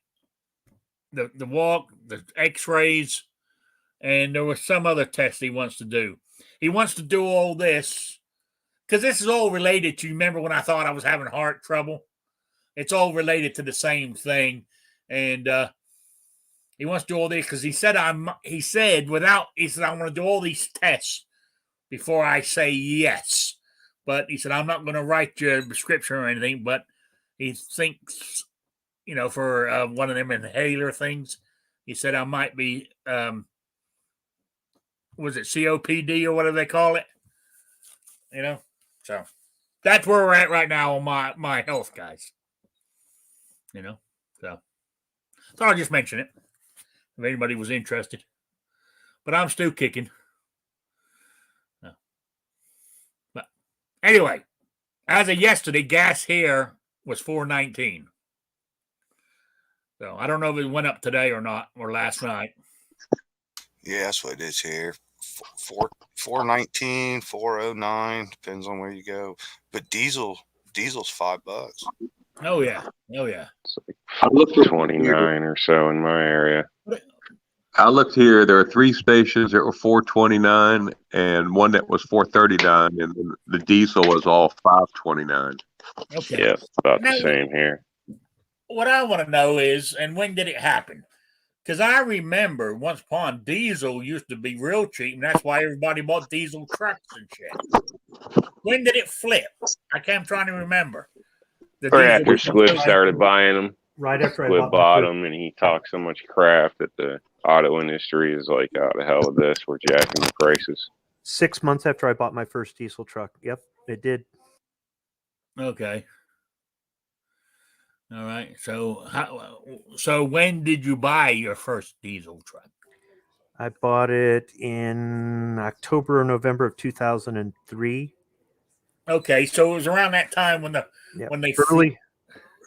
the walk, the X-rays, and there was some other test he wants to do. He wants to do all this because this is all related to. Remember when I thought I was having heart trouble? It's all related to the same thing, and he wants to do all this because he said I want to do all these tests before I say yes. But he said I'm not going to write you a prescription or anything. But he thinks, for one of them inhaler things, he said I might be. Was it COPD or whatever they call it? So that's where we're at right now on my health, guys. So I'll just mention it if anybody was interested. But I'm still kicking. No. But anyway, as of yesterday, gas here was $4.19. So I don't know if it went up today or not, or last night. Yeah, that's what it is here. 419, 409, depends on where you go. But diesel's $5. Oh yeah. It's like 29 or so in my area. I looked here. There are 3 stations that were $4.29 and one that was $4.39, and the diesel was all $5.29. Okay. Yeah, about the same here. What I want to know is, and when did it happen? Because I remember once upon diesel used to be real cheap, and that's why everybody bought diesel trucks and shit. When did it flip? I'm trying to remember. Right after Squib started buying them. Right after Squib bought them, and he talked so much crap that the auto industry is like, "Oh, the hell with this, we're jacking the prices." 6 months after I bought my first diesel truck. Yep, it did. Okay. All right. So when did you buy your first diesel truck? I bought it in October or November of 2003. Okay, so it was around that time when they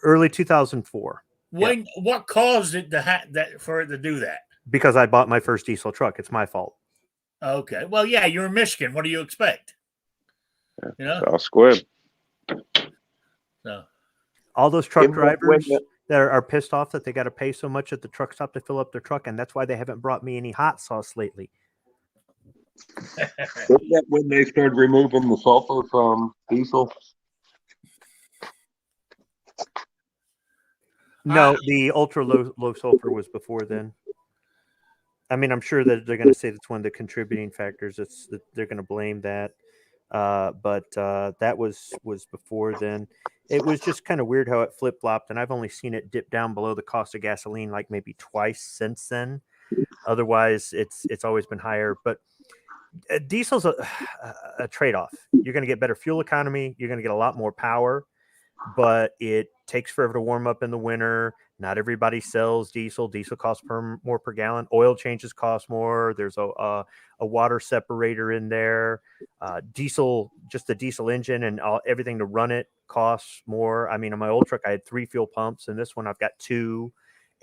early 2004. What caused it for it to do that? Because I bought my first diesel truck. It's my fault. Okay. Well, yeah, you're in Michigan. What do you expect? It's all Squib. So all those truck drivers that are pissed off that they got to pay so much at the truck stop to fill up their truck, and that's why they haven't brought me any hot sauce lately. Wasn't that when they started removing the sulfur from diesel? No, the ultra low sulfur was before then. I mean, I'm sure that they're going to say that's one of the contributing factors. They're going to blame that, but that was before then. It was just kind of weird how it flip flopped, and I've only seen it dip down below the cost of gasoline like maybe twice since then. Otherwise, it's always been higher. But diesel's a trade-off. You're going to get better fuel economy. You're going to get a lot more power, but it takes forever to warm up in the winter. Not everybody sells diesel. Diesel costs more per gallon. Oil changes cost more. There's a water separator in there. Diesel, just the diesel engine and everything to run it costs more. I mean, on my old truck, I had 3 fuel pumps, and this one I've got 2.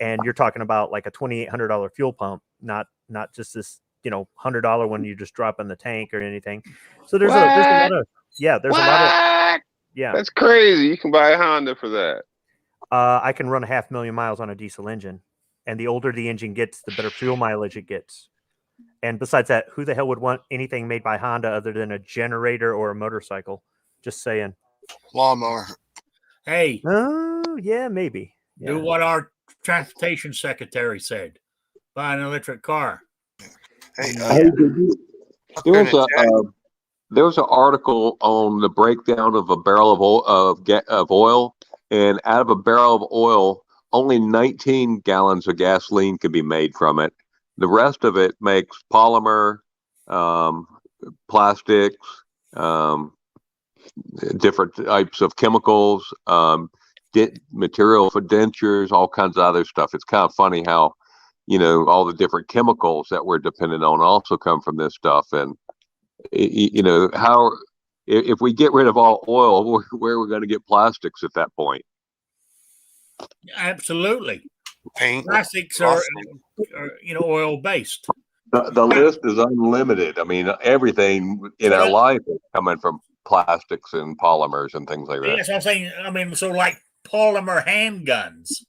And you're talking about like a $2,800 fuel pump, not just this $100 one you just drop in the tank or anything. So there's a lot of That's crazy. You can buy a Honda for that. I can run 500,000 miles on a diesel engine, and the older the engine gets, the better fuel mileage it gets. And besides that, who the hell would want anything made by Honda other than a generator or a motorcycle? Just saying. Lawnmower. Hey, Oh, yeah, maybe. Yeah. do what our transportation secretary said. Buy an electric car. Hey, Hey, did you, up there there in was the a chat, there was an article on the breakdown of a barrel of oil, and out of a barrel of oil, only 19 gallons of gasoline can be made from it. The rest of it makes polymer, um, plastics, um, different types of chemicals, material for dentures, all kinds of other stuff. It's kind of funny how, all the different chemicals that we're dependent on also come from this stuff. And how if we get rid of all oil, where are we going to get plastics at that point? Absolutely. paint. Plastics are oil based. The list is unlimited. I mean, everything in our life is coming from plastics and polymers and things like that. Yes, I'm saying. I mean, so like polymer handguns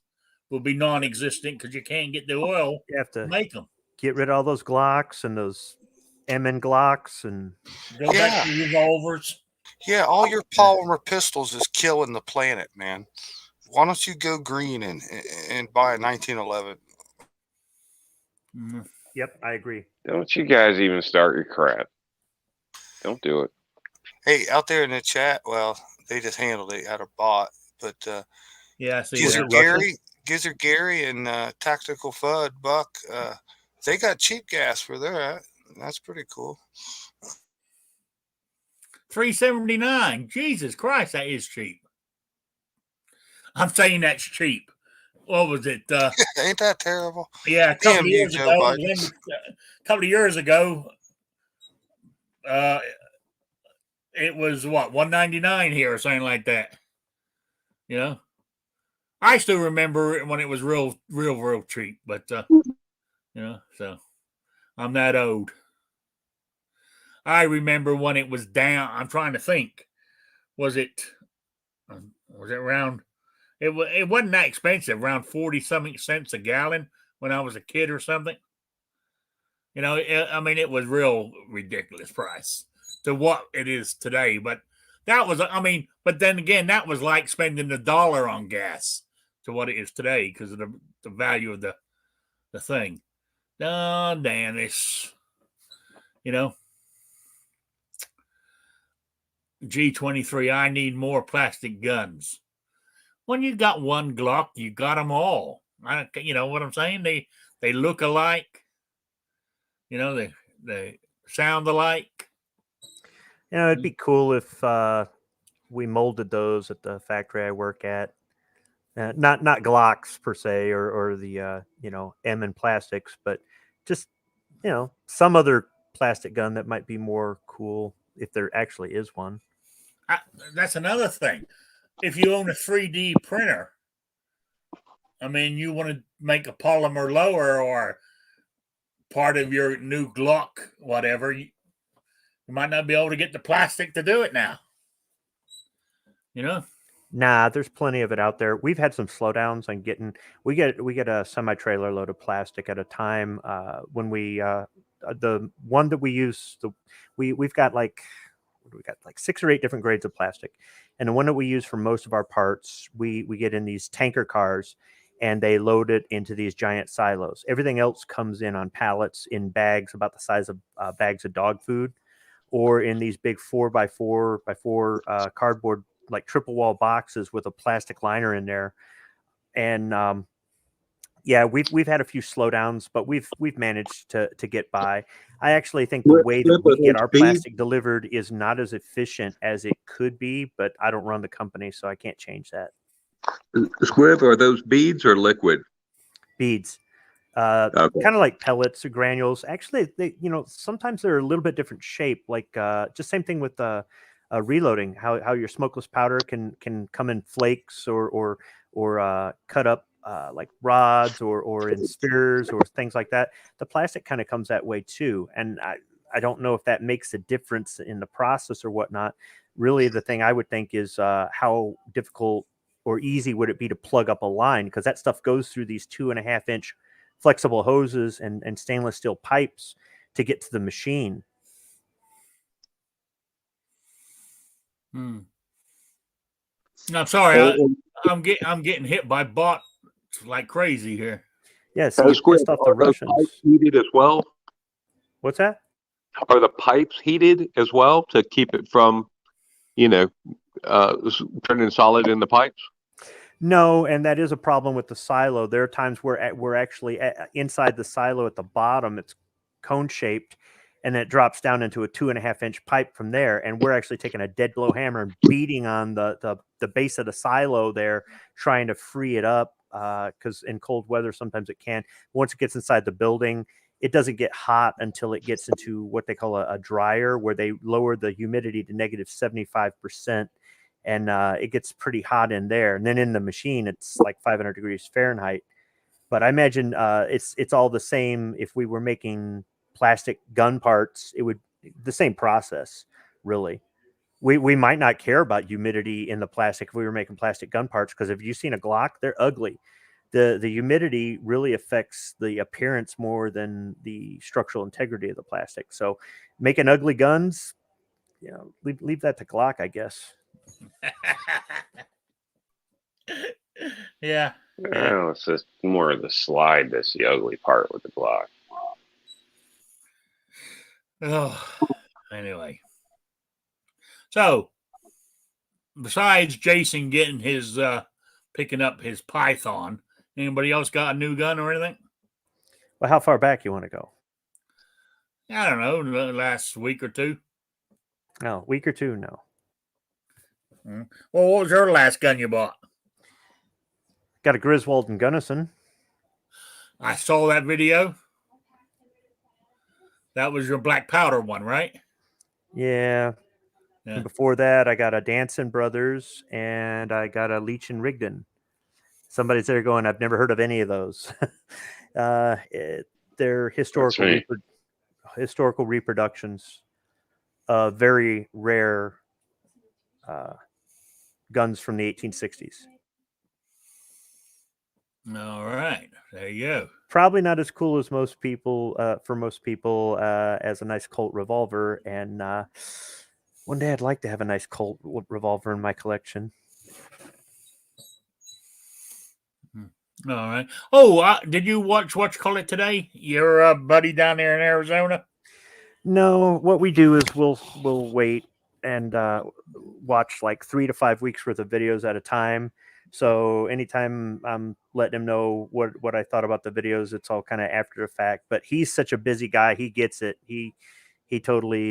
will be non-existent because you can't get the oil You have to make them. get rid of all those Glocks and those MN Glocks and Go back to revolvers. Yeah, all your polymer pistols is killing the planet, man. Why don't you go green and buy a 1911? Yep, I agree. Don't you guys even start your crap. Don't do it. Hey, out there in the chat, well, they just handled it out of bot, but Yeah, I see. Gizzard Gary and Tactical Fud Buck, they got cheap gas for their. That's pretty cool. $3.79. Jesus Christ, that is cheap. I'm saying that's cheap. What was it? Ain't that terrible? Yeah, a couple of years Joe ago. Biden. A couple of years ago, it was what, $1.99 here or something like that. I still remember when it was real cheap, but so I'm that old. I remember when it was down. I'm trying to think. Was it around? It wasn't that expensive. Around 40 something cents a gallon when I was a kid or something. I mean, it was real ridiculous price to what it is today. But that was, but then again, that was like spending $1 on gas to what it is today because of the value of the thing. Oh, damn this, G23, I need more plastic guns. When you got one Glock, you got them all. You know what I'm saying? They look alike. They sound alike. It'd be cool if we molded those at the factory I work at. Not Glocks per se, or the M and plastics, but just some other plastic gun that might be more cool if there actually is one. That's another thing. If you own a 3D printer, you want to make a polymer lower or part of your new Glock, whatever, you might not be able to get the plastic to do it now. Nah, there's plenty of it out there. We've had some slowdowns on getting. We get a semi-trailer load of plastic at a time. When we the one that we use, we've got like 6 or 8 different grades of plastic, and the one that we use for most of our parts, we get in these tanker cars, and they load it into these giant silos. Everything else comes in on pallets in bags about the size of bags of dog food, or in these big 4x4 cardboard, like triple wall boxes with a plastic liner in there. And we've had a few slowdowns, but we've managed to get by. I actually think the way that we get our plastic delivered is not as efficient as it could be, but I don't run the company, so I can't change that. Squibb, are those beads or liquid? Beads. Okay. Kind of like pellets or granules. Actually, they sometimes they're a little bit different shape. Like just same thing with reloading. How your smokeless powder can come in flakes or cut up like rods or in spears or things like that. The plastic kind of comes that way too. And I don't know if that makes a difference in the process or whatnot. Really, the thing I would think is how difficult or easy would it be to plug up a line, because that stuff goes through these 2.5-inch flexible hoses and stainless steel pipes, to get to the machine. I'm sorry. I'm getting hit by bots like crazy here. Yes, you pissed off the Russians. Pipes heated as well? What's that? Are the pipes heated as well to keep it from, turning solid in the pipes? No, and that is a problem with the silo. There are times where we're actually inside the silo at the bottom. It's cone shaped, and then it drops down into a 2.5-inch pipe from there. And we're actually taking a dead blow hammer and beating on the base of the silo there, trying to free it up. Because in cold weather, sometimes it can. Once it gets inside the building, it doesn't get hot until it gets into what they call a dryer, where they lower the humidity to negative 75%. And it gets pretty hot in there. And then in the machine, it's like 500 degrees Fahrenheit. But I imagine it's all the same. If we were making plastic gun parts, it would the same process, really. We might not care about humidity in the plastic if we were making plastic gun parts, because if you've seen a Glock, they're ugly. The humidity really affects the appearance more than the structural integrity of the plastic. So making ugly guns, leave that to Glock, I guess. Yeah. Oh, it's just more of the slide that's the ugly part with the Glock. Oh, anyway. So, besides Jason getting his picking up his Python, anybody else got a new gun or anything? Well, how far back you want to go? I don't know. The last week or two. No, week or two. No. Well, what was your last gun you bought? Got a Griswold and Gunnison. I saw that video. That was your black powder one, right? Yeah. And before that, I got a Danson Brothers and I got a Leach and Rigdon. Somebody's there going, I've never heard of any of those. They're historical reproductions of very rare guns from the 1860s. All right, there you go. Probably not as cool as most people, as a nice Colt revolver. And one day I'd like to have a nice Colt revolver in my collection. All right. Oh, did you watch what you call it today? Your buddy down there in Arizona? No, what we do is we'll wait and watch like 3 to 5 weeks worth of videos at a time. So anytime I'm letting him know what I thought about the videos, it's all kind of after the fact. But he's such a busy guy; he gets it. He totally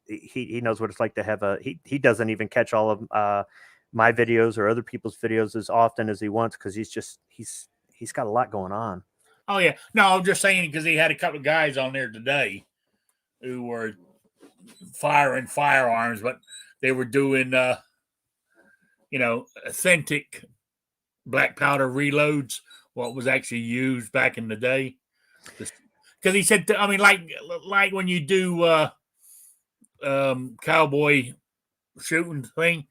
he knows what it's like to have he doesn't even catch all of my videos or other people's videos as often as he wants, because he's got a lot going on. Oh yeah, no, I'm just saying because he had a couple of guys on there today who were firing firearms, but they were doing authentic black powder reloads, what was actually used back in the day. Because he said, I mean, like when you do cowboy shooting thing,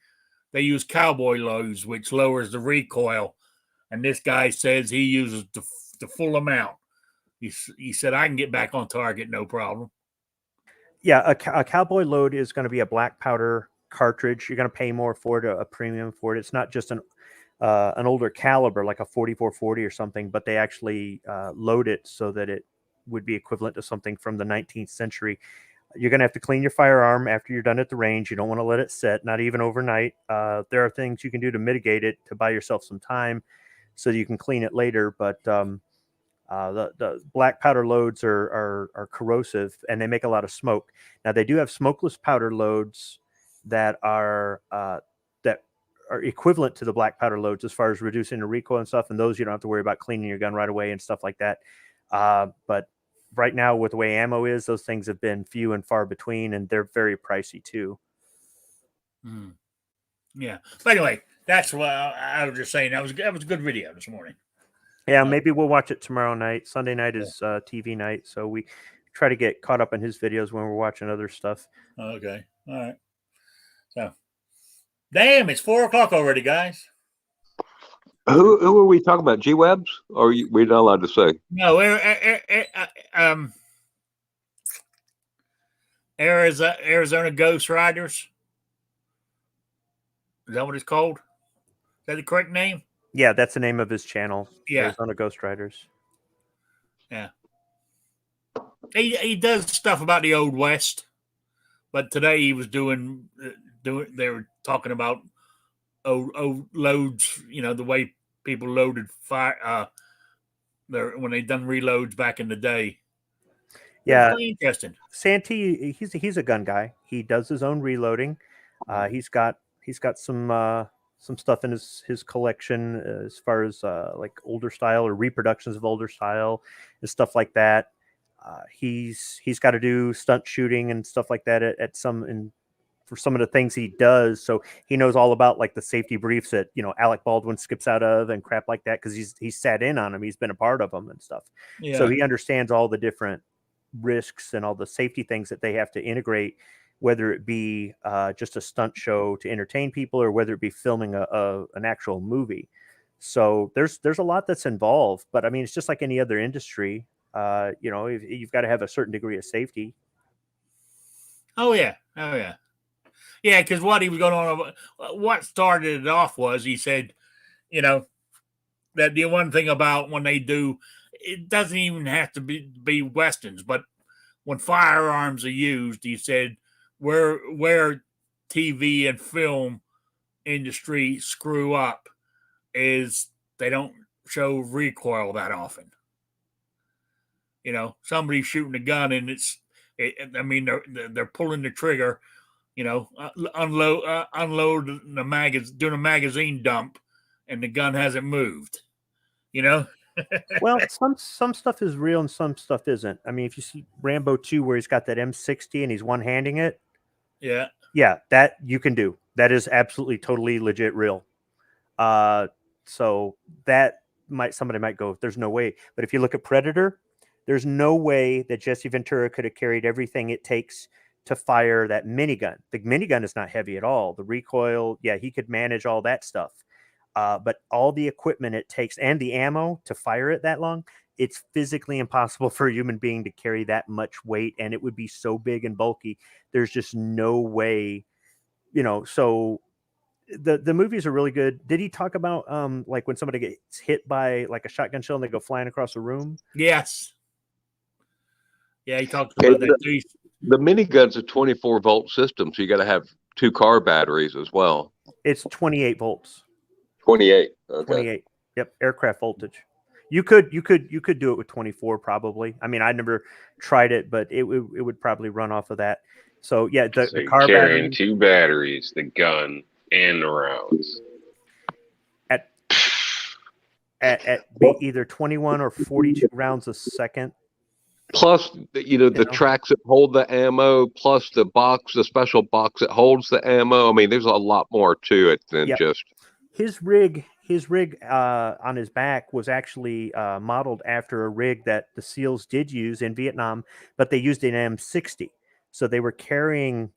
they use Cowboy Loads, which lowers the recoil. And this guy says he uses the full amount. He said, I can get back on target, no problem. Yeah, a Cowboy Load is going to be a black powder cartridge. You're going to pay more for it, a premium for it. It's not just an older caliber like a 4440 or something, but they actually load it so that it would be equivalent to something from the 19th century. You're going to have to clean your firearm after you're done at the range. You don't want to let it sit, not even overnight. There are things you can do to mitigate it, to buy yourself some time so you can clean it later. But the black powder loads are corrosive, and they make a lot of smoke. Now, they do have smokeless powder loads that are equivalent to the black powder loads as far as reducing the recoil and stuff. And those you don't have to worry about cleaning your gun right away and stuff like that. But right now, with the way ammo is, those things have been few and far between, and they're very pricey too. Yeah. But anyway, that's what I was just saying. That was a good video this morning. Yeah, maybe we'll watch it tomorrow night. Sunday night is TV night, so we try to get caught up in his videos when we're watching other stuff. Okay. All right. So, damn, it's 4:00 already, guys. Who are we talking about? G-Webs? Or we're not allowed to say? No, Arizona Ghost Riders. Is that what it's called? Is that the correct name? Yeah, that's the name of his channel. Yeah. Arizona Ghost Riders. Yeah. He does stuff about the Old West, but today he was doing. They were talking about old loads. You know, the way people loaded fire. When they done reloads back in the day. Yeah, Pretty interesting. Santee, he's a gun guy. He does his own reloading. He's got some stuff in his collection as far as like older style or reproductions of older style and stuff like that. He's got to do stunt shooting and stuff like that for some of the things he does. So he knows all about like the safety briefs that, you know, Alec Baldwin skips out of and crap like that, because he's sat in on them. He's been a part of them and stuff. Yeah. So he understands all the different risks and all the safety things that they have to integrate, whether it be just a stunt show to entertain people or whether it be filming an actual movie. So there's a lot that's involved, but I mean, it's just like any other industry. You know, you've got to have a certain degree of safety. Oh yeah. Yeah, because what he was going on, what started it off was he said, you know, that the one thing about when they do, it doesn't even have to be westerns, but when firearms are used, he said where TV and film industry screw up is they don't show recoil that often. You know, somebody's shooting a gun and I mean, they're pulling the trigger, you know, unload the magazine, doing a magazine dump, and the gun hasn't moved. You know. Well, some stuff is real and some stuff isn't. I mean, if you see Rambo 2 where he's got that M60 and he's one-handing it, yeah, that you can do. That is absolutely totally legit real. So that somebody might go, there's no way. But if you look at Predator, there's no way that Jesse Ventura could have carried everything it takes to fire that minigun. The minigun is not heavy at all. The recoil, yeah, he could manage all that stuff. But all the equipment it takes and the ammo to fire it that long, it's physically impossible for a human being to carry that much weight, and it would be so big and bulky. There's just no way, you know. So the movies are really good. Did he talk about like when somebody gets hit by like a shotgun shell and they go flying across a room? Yes. Yeah, he talked about that too. The minigun's a 24-volt system, so you got to have 2 car batteries as well. It's 28 volts. 28. Okay. 28. Yep, aircraft voltage. You could do it with 24 probably. I mean, I never tried it, but it would probably run off of that. So yeah, the car carrying battery, 2 batteries, the gun and the rounds at be either 21 or 42 rounds a second. Plus, the tracks that hold the ammo, plus the special box that holds the ammo. I mean, there's a lot more to it than just his rig. His rig on his back was actually modeled after a rig that the SEALs did use in Vietnam, but they used an M60. So they were carrying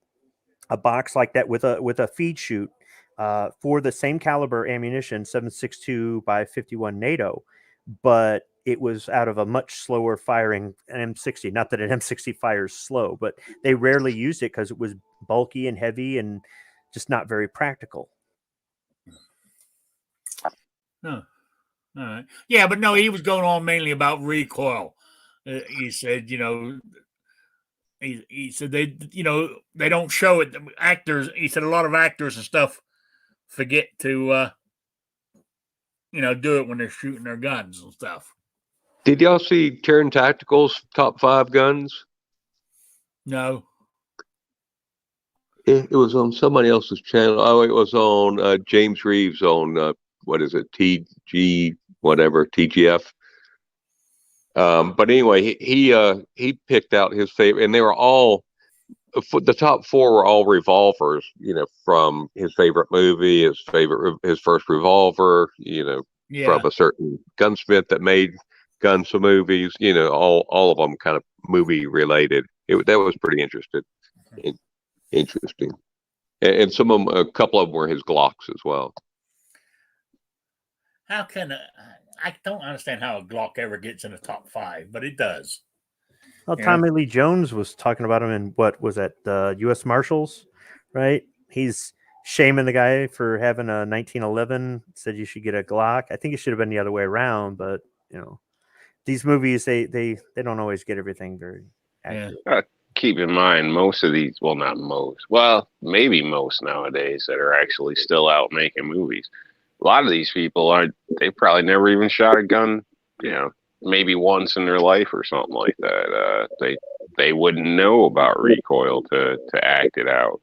a box like that with a feed chute for the same caliber ammunition, 7.62 by 51 NATO, but it was out of a much slower firing M60. Not that an M60 fires slow, but they rarely used it because it was bulky and heavy and just not very practical. No. All right. Yeah, but no, he was going on mainly about recoil. He said, you know, he said they don't show it. Actors, he said a lot of actors and stuff forget to do it when they're shooting their guns and stuff. Did y'all see Terran Tactical's top 5 guns? No. It was on somebody else's channel. Oh, it was on James Reeves on what is it, TGF. But anyway, he picked out his favorite, and they were all the top 4 were all revolvers. From his favorite movie, his first revolver. From a certain gunsmith that made guns for movies. All of them kind of movie related. That was pretty interesting. And some of them, a couple of them were his Glocks as well. How can I don't understand how a Glock ever gets in the top 5, but it does. Well, Yeah. Tommy Lee Jones was talking about him in what was that? U.S. Marshals, right? He's shaming the guy for having a 1911. Said you should get a Glock. I think it should have been the other way around, but these movies they don't always get everything very accurate. Keep in mind, most of these, well, not most, well, maybe most nowadays that are actually still out making movies. A lot of these people they probably never even shot a gun, maybe once in their life or something like that. They wouldn't know about recoil to act it out,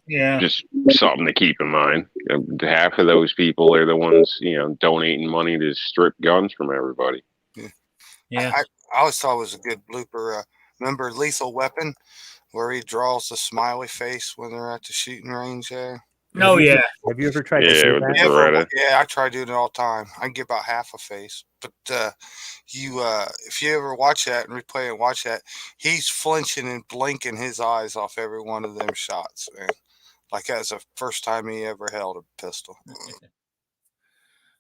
Yeah. just something to keep in mind. Half of those people are the ones, donating money to strip guns from everybody. Yeah. I always thought it was a good blooper. Remember Lethal Weapon, where he draws the smiley face when they're at the shooting range there? No, yeah. Have you ever tried to Yeah, do with the that? Beretta. Yeah, I try doing it all the time. I can get about half a face. But if you ever watch that and replay it and watch that, he's flinching and blinking his eyes off every one of them shots, man. Like that's the first time he ever held a pistol.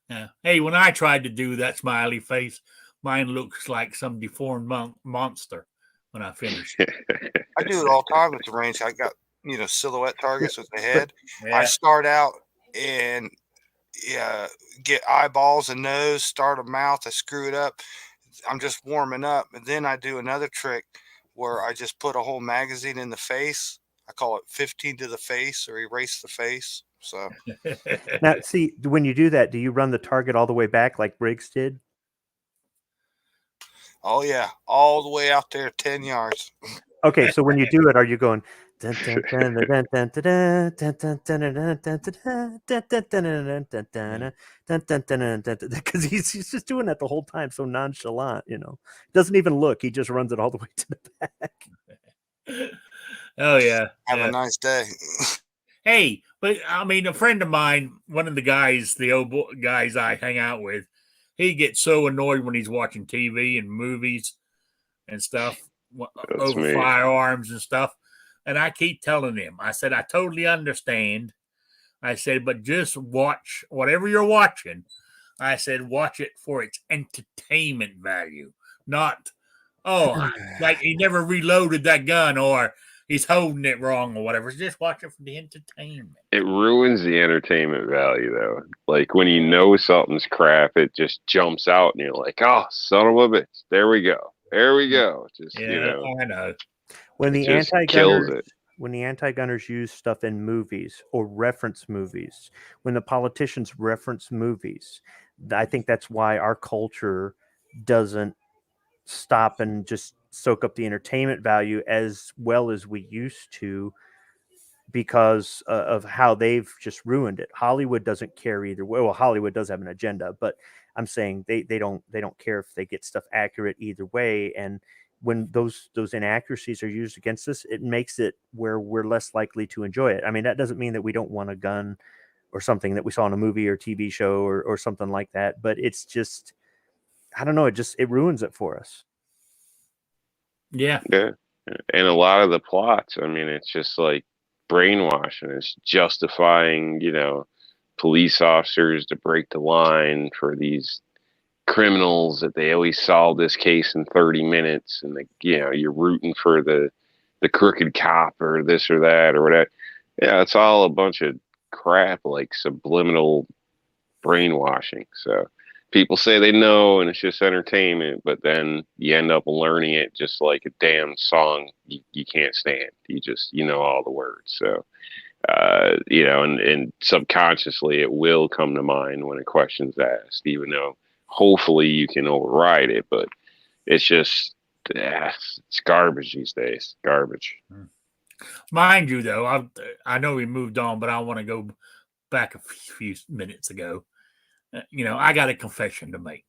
Yeah. Hey, when I tried to do that smiley face, mine looks like some deformed monster when I finish. I do it all the time at the range. I got, silhouette targets with the head. Yeah. I start out and get eyeballs and nose, start a mouth, I screw it up. I'm just warming up. And then I do another trick where I just put a whole magazine in the face. I call it 15 to the face or erase the face. So Now, see, when you do that, do you run the target all the way back like Briggs did? oh yeah, all the way out there 10 yards. Okay, so when you do it, are you going because he's just doing that the whole time, so nonchalant, doesn't even look. He just runs it all the way to the back. Oh yeah. Have a nice day. Hey, but I mean, a friend of mine, one of the guys, the old guys I hang out with, he gets so annoyed when he's watching TV and movies and stuff over me. firearms and stuff. And I keep telling him, I said, I totally understand. I said, but just watch whatever you're watching. I said, watch it for its entertainment value, not, like he never reloaded that gun or he's holding it wrong or whatever. Just watch it for the entertainment. It ruins the entertainment value, though. Like when you know something's crap, it just jumps out, and you're like, "Oh, son of a bitch! There we go, there we go." Just I know. When the just kills it. When the anti-gunners use stuff in movies or reference movies, when the politicians reference movies, I think that's why our culture doesn't stop and just soak up the entertainment value as well as we used to, because of how they've just ruined it. Hollywood doesn't care either way. Well, Hollywood does have an agenda, but I'm saying they don't care if they get stuff accurate either way. And when those inaccuracies are used against us, it makes it where we're less likely to enjoy it. I mean, that doesn't mean that we don't want a gun or something that we saw in a movie or TV show or something like that, but it's just, I don't know, it ruins it for us. Yeah. And a lot of the plots, I mean, it's just like brainwashing. It's justifying, police officers to break the line for these criminals that they always solve this case in 30 minutes, and you're rooting for the crooked cop or this or that or whatever. Yeah, it's all a bunch of crap, like subliminal brainwashing. So people say they know and it's just entertainment, but then you end up learning it just like a damn song you can't stand. You just all the words. So and subconsciously it will come to mind when a question's asked, even though hopefully you can override it, but it's just it's garbage these days. Garbage. Mind you, though, I know we moved on, but I want to go back a few minutes ago. I got a confession to make.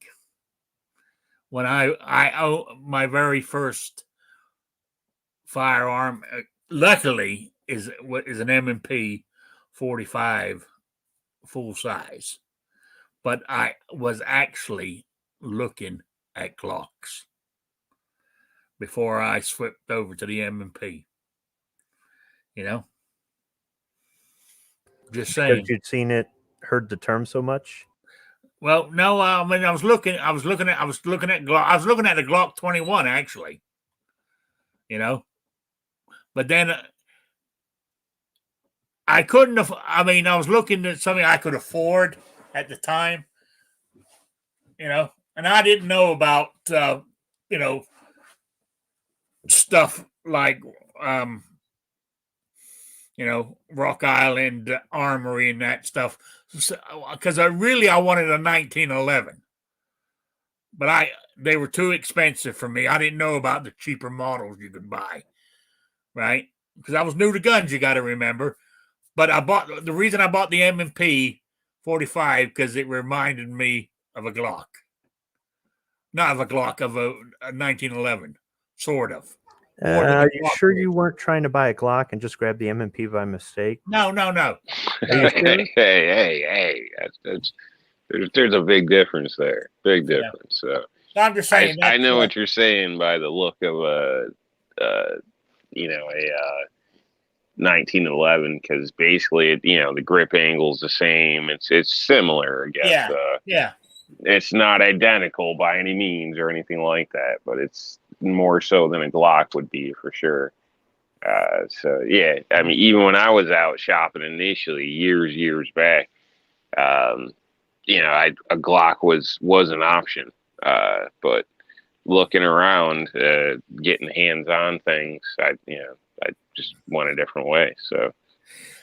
When I my very first firearm, luckily, is an M&P 45 full size, but I was actually looking at Glocks before I slipped over to the M&P. Just saying. Because you'd seen it, heard the term so much. Well, no, I mean, I was looking at the Glock 21 actually, but then I couldn't. I was looking at something I could afford at the time, and I didn't know about, stuff like, Rock Island Armory and that stuff, because I wanted a 1911, but they were too expensive for me. I didn't know about the cheaper models you could buy, right? Because I was new to guns, you got to remember. But the reason I bought the M&P 45 because it reminded me of a Glock, not of a Glock, of a 1911, sort of. Are you sure you weren't trying to buy a Glock and just grab the M&P by mistake? No. Hey. There's a big difference there. Big difference. So I'm just saying. I know what you're saying by the look of a 1911, because basically, the grip angle's the same. It's similar, I guess. Yeah. It's not identical by any means or anything like that, but it's more so than a Glock would be for sure. So yeah, I mean, even when I was out shopping initially, years back, a Glock was an option. But looking around, getting hands on things, I just went a different way. So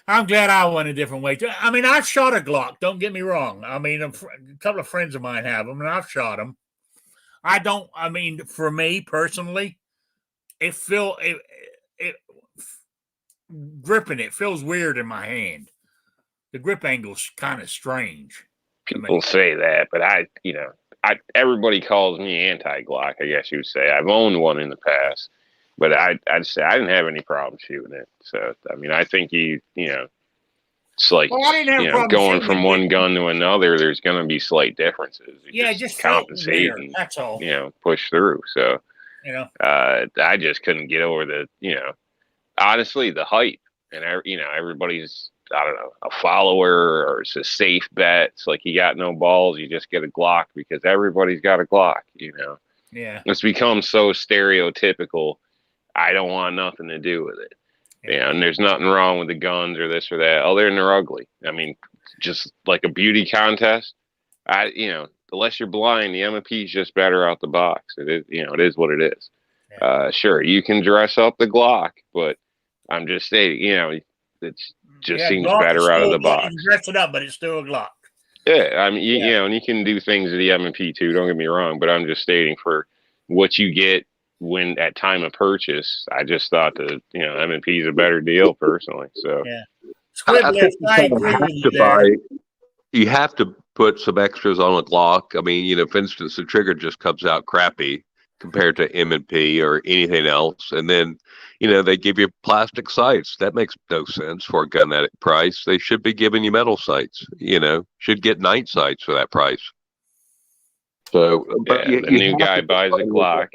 I'm glad I went a different way. I mean, I've shot a Glock. Don't get me wrong. I mean, a couple of friends of mine have them, and I've shot them. For me personally, gripping it feels weird in my hand. The grip angle's kind of strange. People say that, but everybody calls me anti-Glock, I guess you would say. I've owned one in the past, but I'd say I didn't have any problem shooting it. So, I mean, I think it's like, going from one gun to another, there's going to be slight differences. You just compensate and, that's all. Push through. So, I just couldn't get over honestly, the hype, and everybody's, I don't know, a follower, or it's a safe bet. It's like, you got no balls, you just get a Glock because everybody's got a Glock, Yeah. It's become so stereotypical. I don't want nothing to do with it. Yeah. And there's nothing wrong with the guns or this or that, other than they're ugly. I mean, just like a beauty contest. Unless you're blind, the M&P is just better out the box. It is, it is what it is. Yeah. Sure, you can dress up the Glock, but I'm just saying, it just seems better out of the box. You can dress it up, but it's still a Glock. Yeah, I mean, and you can do things to the M&P too. Don't get me wrong, but I'm just stating for what you get when at time of purchase. I just thought that M&P is a better deal personally. So yeah, I think you have to put some extras on a Glock. I mean, for instance, the trigger just comes out crappy compared to M&P or anything else, and then they give you plastic sights. That makes no sense for a gun that price. They should be giving you metal sights. Should get night sights for that price. So, but the new guy buys a Glock.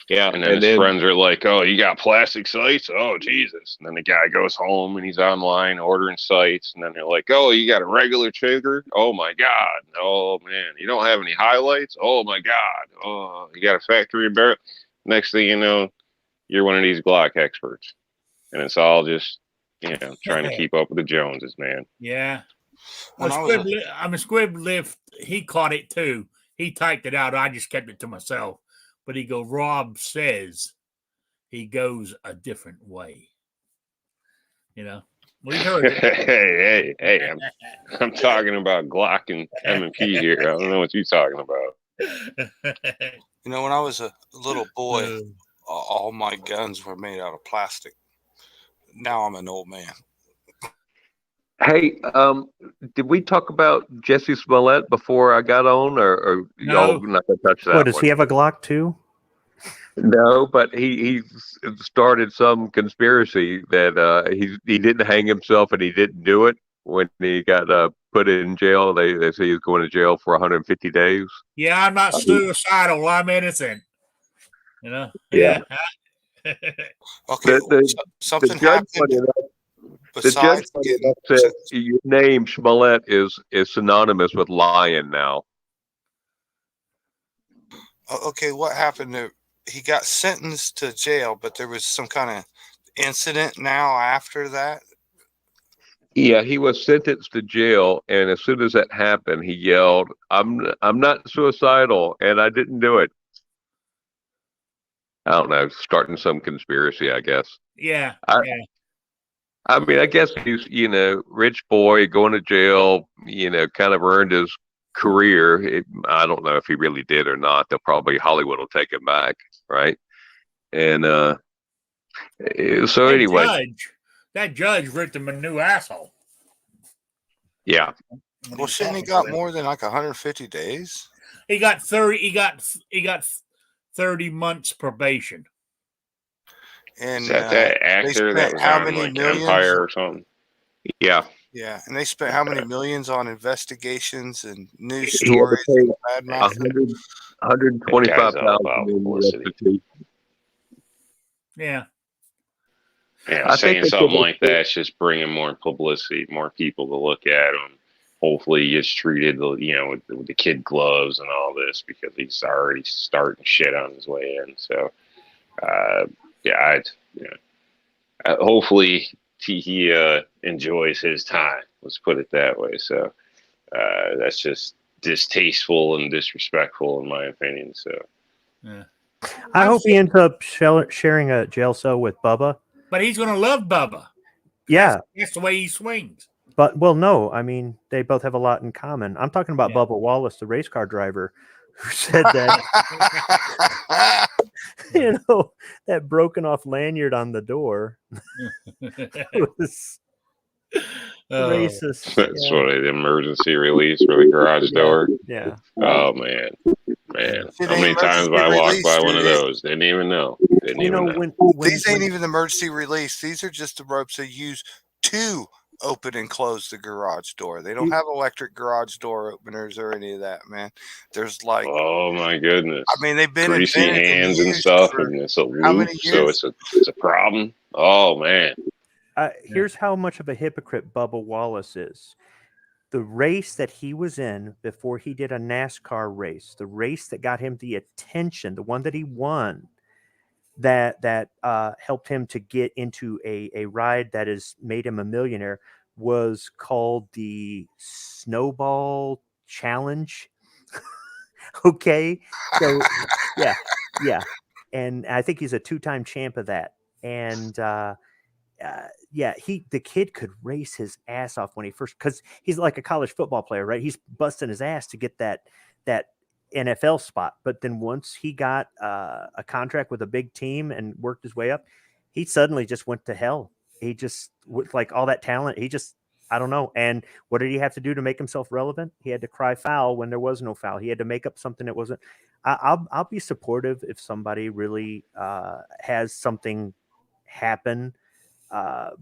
Yeah, and then his friends are like, "Oh, you got plastic sights? Oh, Jesus!" And then the guy goes home and he's online ordering sights, and then they're like, "Oh, you got a regular trigger? Oh my God! Oh man, you don't have any highlights? Oh my God! Oh, you got a factory barrel." Next thing you know, you're one of these Glock experts, and it's all just trying to keep up with the Joneses, man. Yeah. Squib lived. He caught it too. He typed it out. I just kept it to myself. But he goes, Rob says he goes a different way. We heard it. Hey, I'm talking about Glock and M&P here. I don't know what you're talking about. When I was a little boy, all my guns were made out of plastic. Now I'm an old man. Hey, did we talk about Jesse Smollett before I got on, or y'all not gonna touch that? What, does he have a Glock too? No, but he started some conspiracy that he didn't hang himself and he didn't do it when he got put in jail. They say he's going to jail for 150 days. Yeah, I'm not suicidal. I'm innocent. Yeah. Okay. Something happened. The besides gentleman getting said your name Smollett is synonymous with lion now. okay, what happened to he got sentenced to jail, but there was some kind of incident now after that. Yeah, he was sentenced to jail, and as soon as that happened, he yelled, I'm not suicidal, and I didn't do it." I don't know, starting some conspiracy, I guess. Yeah. I, Yeah. I mean, I guess he's, rich boy going to jail, kind of earned his career. I don't know if he really did or not. They'll probably, Hollywood will take him back, right? And so anyway, That judge ripped him a new asshole. yeah. Well, shouldn't he got more than like 150 days? He got 30. He got 30 months probation. And Is that actor that was how on many like millions? Empire or something? Yeah. Yeah, and they spent how many millions on investigations and news He had to stories pay and bad mouth? That guy's all about $125,000 in publicity. restitution. Yeah. Yeah, I think saying they something should- like that's just bringing more publicity, more people to look at him. Hopefully, he gets treated, with the kid gloves and all this because he's already starting shit on his way in. So, hopefully he enjoys his time. Let's put it that way. So, that's just distasteful and disrespectful, in my opinion. So, Yeah. I hope he ends up sharing a jail cell with Bubba. But he's going to love Bubba. Yeah. That's the way he swings. But, well, no, I mean, they both have a lot in common. I'm talking about Yeah. Bubba Wallace, the race car driver, who said that, that broken off lanyard on the door was racist. that's what the emergency release for the garage door. Yeah. Oh man. See, How many times have I walked by one of those? Didn't even know. When These ain't even emergency release. These are just the ropes they use to open and close the garage door. They don't have electric garage door openers or any of that, man. There's like, oh my goodness. I mean, they've been greasy invented hands and used stuff, for and it's a how loop, many so years? it's a problem. Oh man. Here's how much of a hypocrite Bubba Wallace is. The race that he was in before he did a NASCAR race, the race that got him the attention, the one that he won, that helped him to get into a ride that has made him a millionaire, was called the Snowball Challenge. Okay, so yeah, and I think he's a 2-time champ of that, and the kid could race his ass off when he first, because he's like a college football player, right? He's busting his ass to get that NFL spot, but then once he got a contract with a big team and worked his way up, he suddenly just went to hell. He just, with like all that talent, I don't know. And what did he have to do to make himself relevant? He had to cry foul when there was no foul. He had to make up something that wasn't. I'll be supportive if somebody really has something happen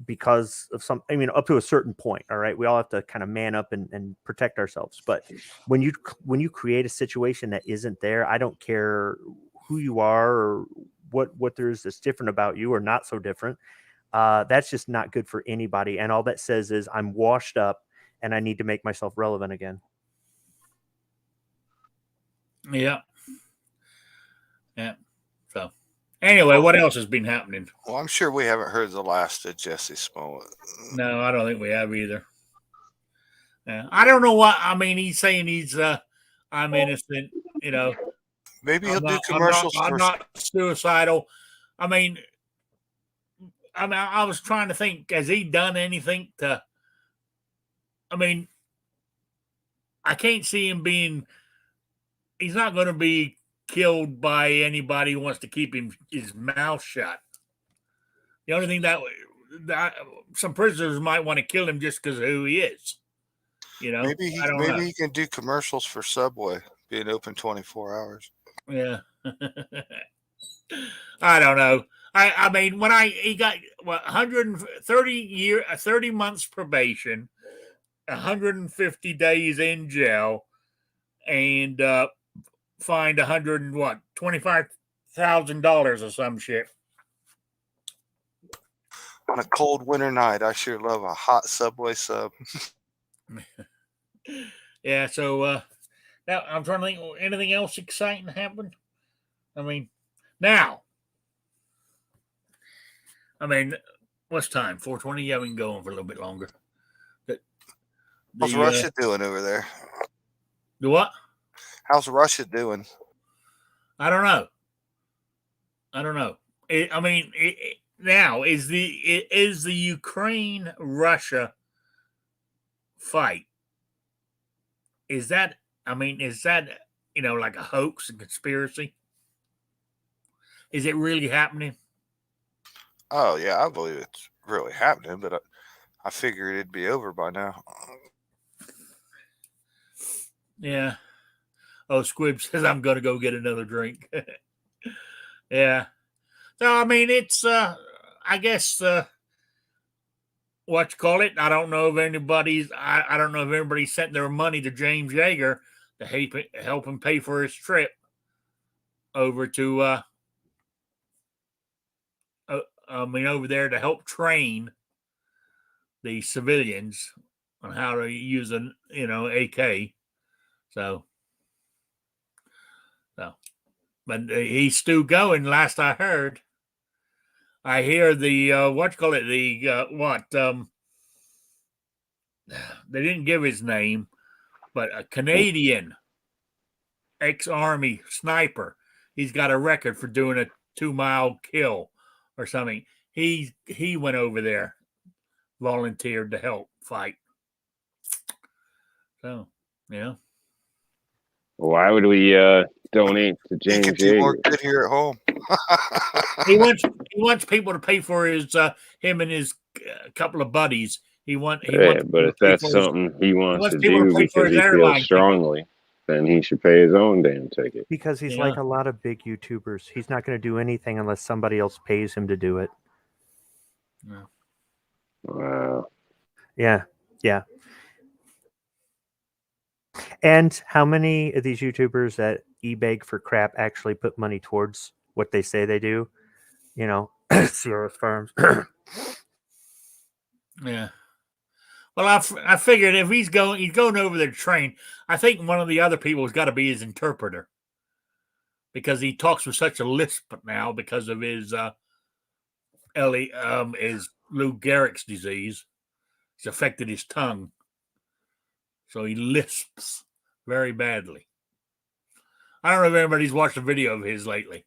because of up to a certain point. All right. We all have to kind of man up and protect ourselves. But when you create a situation that isn't there, I don't care who you are or what there is that's different about you or not so different. That's just not good for anybody. And all that says is I'm washed up and I need to make myself relevant again. Yeah. Yeah. So anyway, what else has been happening? Well, I'm sure we haven't heard the last of Jesse Smollett. No, I don't think we have either. Yeah. I don't know what, I mean, he's saying I'm innocent, Maybe he'll do commercials. I'm not suicidal. I mean, I was trying to think, has he done anything to, I can't see him he's not going to be killed by anybody who wants to keep his mouth shut. The only thing that some prisoners might want to kill him just because of who he is. Maybe he can do commercials for Subway being open 24 hours. Yeah. I don't know. I mean, when he got 30 months probation, 150 days in jail, and fined $25,000 or some shit. On a cold winter night, I sure love a hot Subway sub. Yeah, so now I'm trying to think, anything else exciting happened? I mean, now, what's time? 4:20? Yeah, we can go on for a little bit longer. How's Russia doing over there? The what? How's Russia doing? I don't know. Now is the Ukraine Russia fight? Is that like a hoax and conspiracy? Is it really happening? Oh yeah, I believe it's really happening, but I figured it'd be over by now. Yeah. Oh, Squib says I'm gonna go get another drink. Yeah. So it's I guess what you call it. I don't know if I don't know if anybody sent their money to James Yeager to help him pay for his trip over to over there to help train the civilians on how to use an AK. So but he's still going. Last I heard, I hear the they didn't give his name, but a Canadian ex-army sniper. He's got a record for doing a 2-mile kill or something. He went over there, volunteered to help fight. So, yeah. Why would we donate to He James could do more Yeager? good here at home. He wants people to pay for his him and his couple of buddies. But if that's something he wants to do because he feels strongly, then he should pay his own damn ticket. Because he's like a lot of big YouTubers. He's not going to do anything unless somebody else pays him to do it. Yeah. Wow. Yeah. And how many of these YouTubers that eBay for crap actually put money towards what they say they do? Sierra Farms. Yeah. Well, I figured if he's going over there to train, I think one of the other people has got to be his interpreter, because he talks with such a lisp now because of his his Lou Gehrig's disease. It's affected his tongue, so he lisps very badly. I don't know if anybody's watched a video of his lately,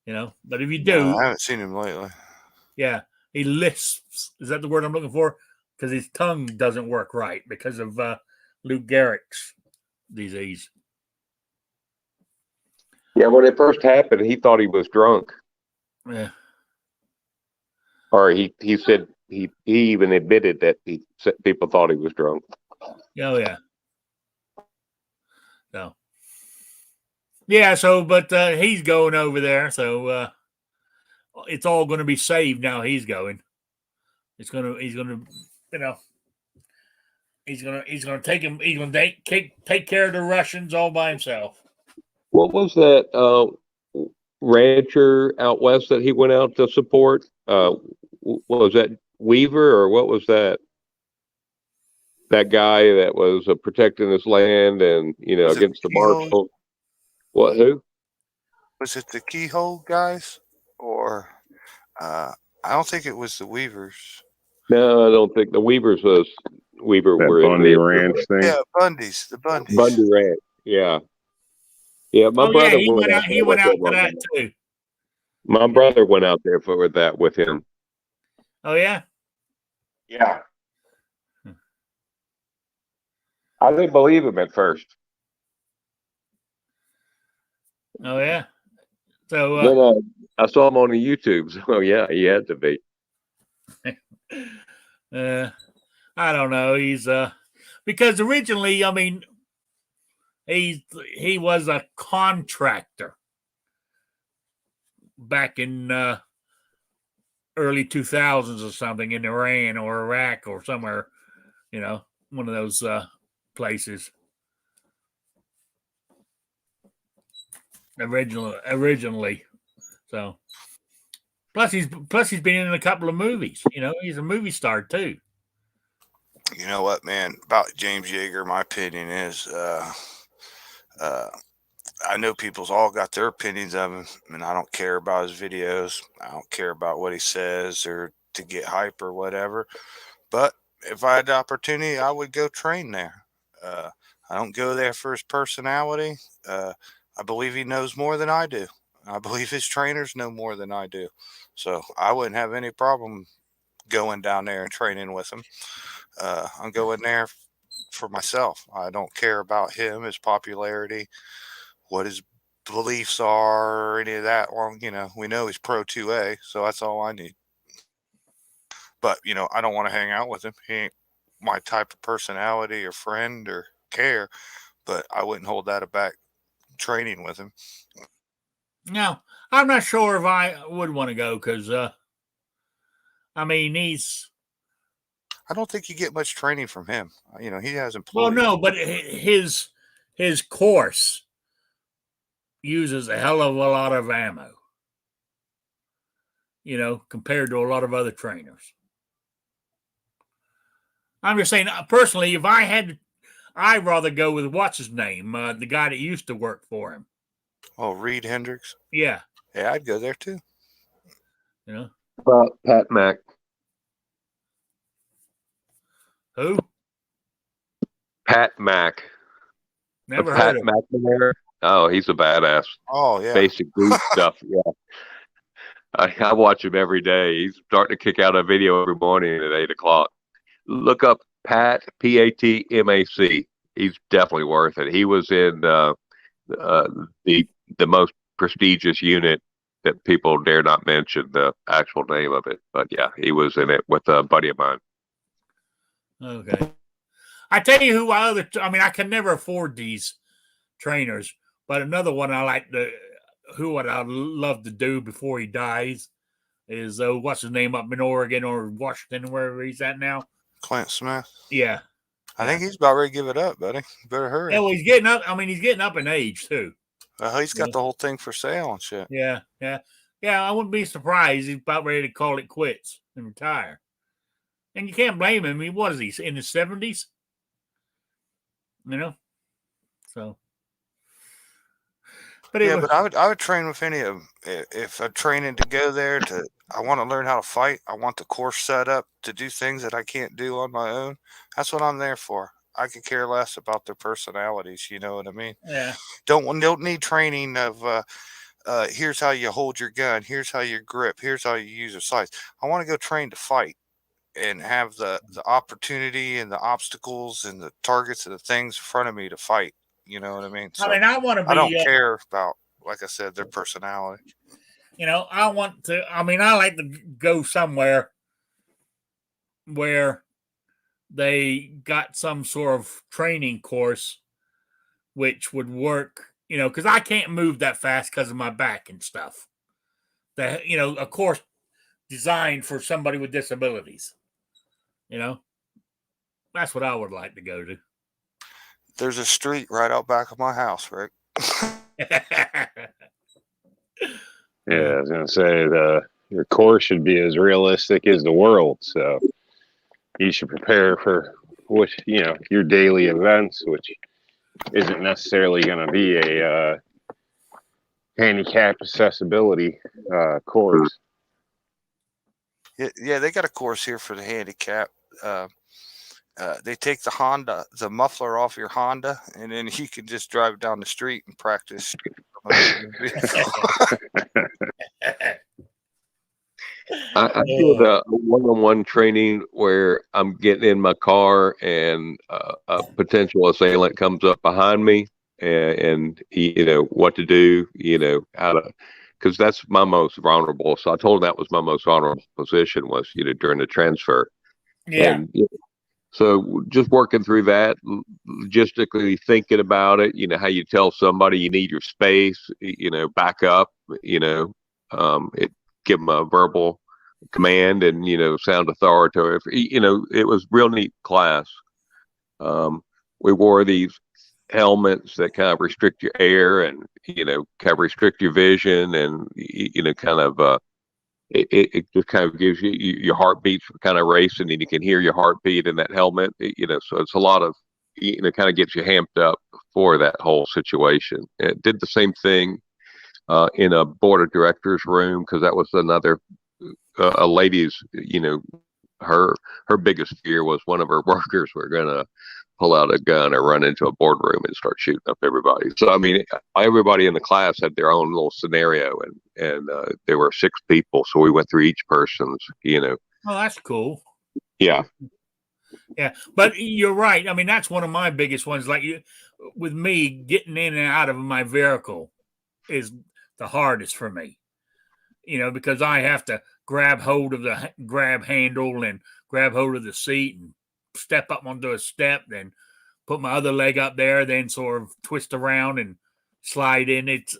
but if you do, No, I haven't seen him lately. Yeah, he lisps. Is that the word I'm looking for? Because his tongue doesn't work right because of Lou Gehrig's disease. Yeah, when it first happened, he thought he was drunk. Yeah. Or he said he even admitted that people thought he was drunk. Oh, yeah. So. Yeah, but he's going over there, so it's all going to be saved now. He's going. He's gonna take him. He's gonna take care of the Russians all by himself. What was that rancher out west that he went out to support? Was that Weaver, or what was that? That guy that was protecting his land and against the marshal. What? Who? Was it the Keyhole guys, or I don't think it was the Weavers. No, I don't think the Weavers was Weaver. That were Bundy Ranch thing. Yeah, the Bundys. Bundy Ranch. Yeah. Yeah, my brother went out. He went out to that too. My brother went out there for that with him. Oh yeah. Yeah. I didn't believe him at first. Oh yeah. So then I saw him on the YouTube. So yeah, he had to be. I don't know. He's because originally, he was a contractor back in early 2000s or something in Iran or Iraq or somewhere, one of those places. Originally, so Plus he's been in a couple of movies. You know, he's a movie star too. You know what, man? About James Yeager, my opinion is, I know people's all got their opinions of him, and I don't care about his videos. I don't care about what he says or to get hype or whatever. But if I had the opportunity, I would go train there. I don't go there for his personality. I believe he knows more than I do. I believe his trainers know more than I do. So I wouldn't have any problem going down there and training with him. I'm going there for myself. I don't care about him, his popularity, what his beliefs are, or any of that. Well, you know, we know he's pro 2A, so that's all I need. But, you know, I don't want to hang out with him. He ain't my type of personality or friend or care, but I wouldn't hold that back training with him. No, I'm not sure if I would want to go because, I mean, I don't think you get much training from him. You know, he has well, employees. no, but his course uses a hell of a lot of ammo, you know, compared to a lot of other trainers. I'm just saying, personally, if I had, I'd rather go with what's his name, the guy that used to work for him. Oh, Reed Hendricks. Yeah, Yeah, I'd go there too. you know About Pat Mack. who? Pat Mack. Never Pat heard of him. McNamara. Oh, he's a badass. Oh, yeah. Basic boot stuff. Yeah. I watch him every day. He's starting to kick out a video every morning at 8:00. Look up Pat, Patmac. He's definitely worth it. He was in the most prestigious unit that people dare not mention the actual name of it. But yeah, he was in it with a buddy of mine. Okay. I tell you who I mean, I can never afford these trainers, but another one I like what I'd love to do before he dies is what's his name up in Oregon or Washington, wherever he's at now. Clint Smith. Yeah. I think he's about ready to give it up, buddy. You better hurry. Yeah, well, he's getting up. I mean, he's getting up in age too. He's got the whole thing for sale and shit. Yeah. I wouldn't be surprised. He's about ready to call it quits and retire. And you can't blame him. I mean, what is he in his 70s? You know, so. But but I would train with any of them. If I'm training to go there I want to learn how to fight. I want the course set up to do things that I can't do on my own. That's what I'm there for. I could care less about their personalities. You know what I mean? Yeah. Don't need training of here's how you hold your gun. Here's how you grip. Here's how you use your sights. I want to go train to fight and have the opportunity and the obstacles and the targets and the things in front of me to fight. You know what I mean? So, I mean, I want to be. I don't care about, like I said, their personality. You know, I like to go somewhere where they got some sort of training course which would work, you know, because I can't move that fast because of my back and stuff. That, you know, a course designed for somebody with disabilities. You know, that's what I would like to go to. There's a street right out back of my house, Rick. Yeah, I was gonna say your course should be as realistic as the world. So you should prepare for your daily events, which isn't necessarily going to be a handicap accessibility course. Yeah, they got a course here for the handicap. They take the muffler off your Honda, and then you can just drive down the street and practice. I do the one-on-one training where I'm getting in my car and a potential assailant comes up behind me and what to do, how to, because that's my most vulnerable. So I told him that was my most vulnerable position was, during the transfer. Yeah. And, so just working through that, logistically thinking about it, how you tell somebody you need your space, back up, give them a verbal command and, sound authoritative. It was real neat class. We wore these helmets that kind of restrict your air and, kind of restrict your vision and, kind of, it just kind of gives you your heartbeats kind of racing, and you can hear your heartbeat in that helmet. So it's a lot of kind of gets you amped up for that whole situation. It did the same thing in a board of directors room, because that was another a lady's, her biggest fear was one of her workers were gonna pull out a gun or run into a boardroom and start shooting up everybody. So I mean, everybody in the class had their own little scenario, and there were 6 people, so we went through each person's. Oh, that's cool. Yeah. Yeah, but you're right. I mean, that's one of my biggest ones. Like with me, getting in and out of my vehicle is the hardest for me. Because I have to grab hold of the grab handle and grab hold of the seat and step up onto a step, then put my other leg up there, then sort of twist around and slide in. It's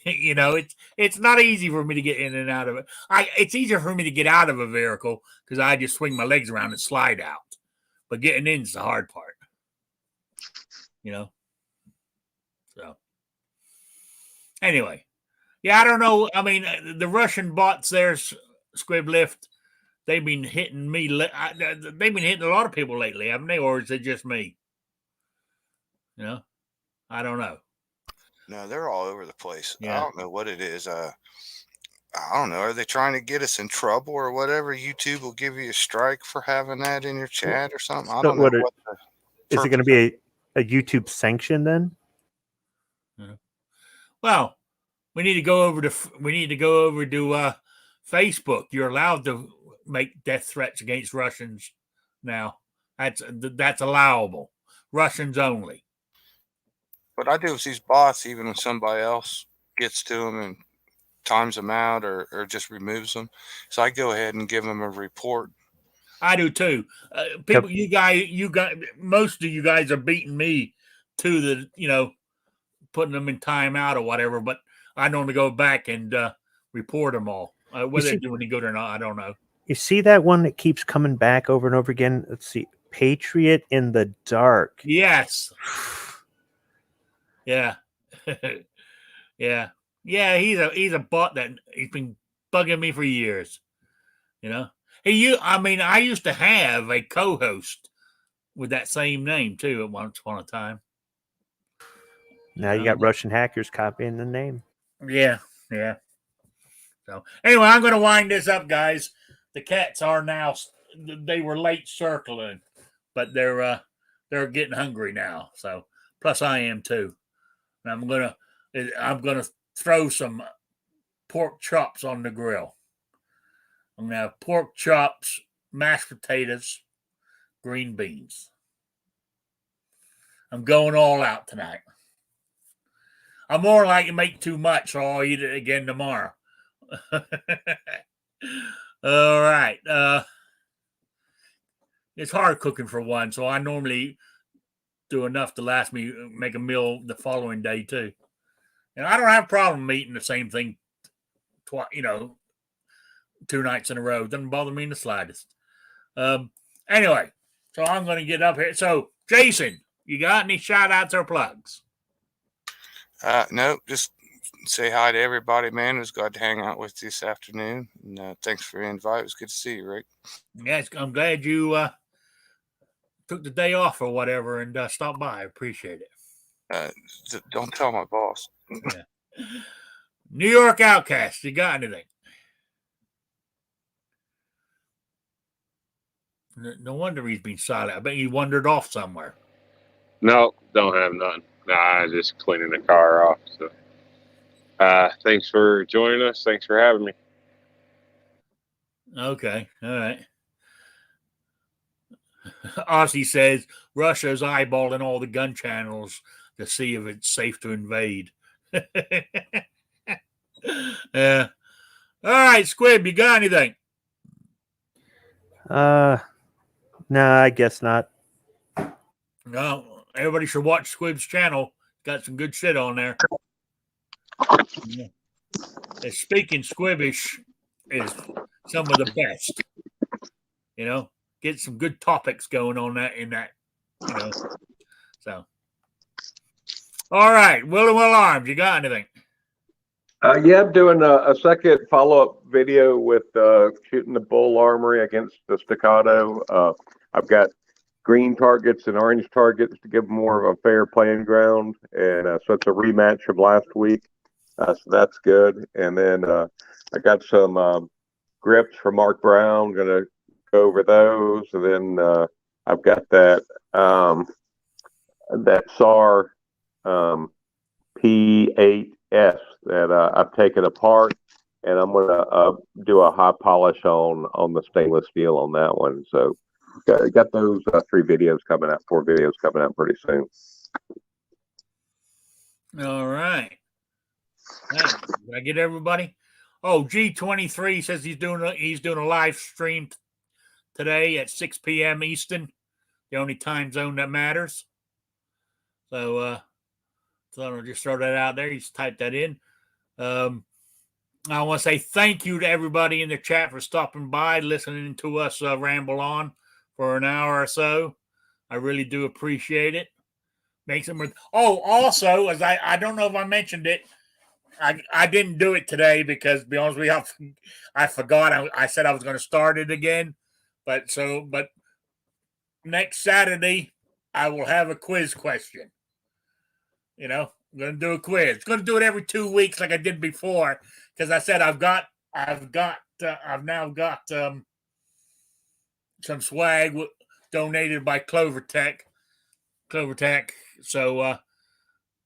it's not easy for me to get in and out of it. It's easier for me to get out of a vehicle because I just swing my legs around and slide out. But getting in is the hard part. So anyway. Yeah, I don't know. I mean, the Russian bots there, Squib Lift, they've been hitting me. They've been hitting a lot of people lately, haven't they? Or is it just me? I don't know. No, they're all over the place. Yeah. I don't know what it is. I don't know. Are they trying to get us in trouble or whatever? YouTube will give you a strike for having that in your chat or something. I don't know. Is it going to be a YouTube sanction then? Yeah. Well, we need to go over to Facebook. You're allowed to make death threats against Russians now. That's allowable. Russians only. What I do with these bots, even when somebody else gets to them and times them out or just removes them, so I go ahead and give them a report. I do too. People, you guys, most of you guys are beating me to the, putting them in timeout or whatever. But I normally go back and report them all. Whether they do any good or not, I don't know. You see that one that keeps coming back over and over again? Let's see. Patriot in the Dark. Yes. Yeah. Yeah. Yeah, he's a bot that he's been bugging me for years. I used to have a co-host with that same name too at once upon a time. Now you got Russian hackers copying the name. Yeah. So anyway, I'm going to wind this up, guys. The cats are now. They were late circling, but they're getting hungry now. So plus I am too. And I'm gonna throw some pork chops on the grill. I'm gonna have pork chops, mashed potatoes, green beans. I'm going all out tonight. I'm more likely to make too much, so I'll eat it again tomorrow. All right. It's hard cooking for one, so I normally do enough to last me, make a meal the following day too. And I don't have a problem eating the same thing twice, 2 nights in a row. It doesn't bother me in the slightest. Anyway, so I'm going to get up here. So, Jason, you got any shout outs or plugs? No, just say hi to everybody, man. It was glad to hang out with you this afternoon. And, thanks for the invite. It was good to see you, Rick. Yes, I'm glad you took the day off or whatever and stopped by. I appreciate it. Don't tell my boss. Yeah. New York Outcast, you got anything? No wonder he's been silent. I bet he wandered off somewhere. No, don't have none. Nah, just cleaning the car off. So, thanks for joining us. Thanks for having me. Okay, all right. Ozzy says Russia's eyeballing all the gun channels to see if it's safe to invade. Yeah. All right, Squib, you got anything? No, I guess not. No, everybody should watch Squib's channel. Got some good shit on there. Yeah. Speaking Squibbish is some of the best. Get some good topics going on in that. So, all right, Will and Will Arms, you got anything? Yeah, I'm doing a second follow-up video with shooting the bull armory against the staccato. I've got green targets and orange targets to give more of a fair playing ground, and so it's a rematch from last week. So that's good. And then I got some grips from Mark Brown. Going to go over those, and then I've got that SAR P8S that I've taken apart, and I'm going to do a high polish on the stainless steel on that one. So got those 4 videos coming out pretty soon. All right. Did I get everybody? Oh, G23 says he's doing a live stream today at 6 p.m. Eastern, the only time zone that matters. So I'll just throw that out there. You just type that in. I want to say thank you to everybody in the chat for stopping by, listening to us ramble on for an hour or so. I really do appreciate it. Makes them. Also, as I don't know if I mentioned it, I didn't do it today because, to be honest with you, I forgot. I said I was going to start it again, but next Saturday I will have a quiz question. I'm going to do a quiz. I'm going to do it every 2 weeks like I did before because I said I've now got some swag donated by Clover Tech. So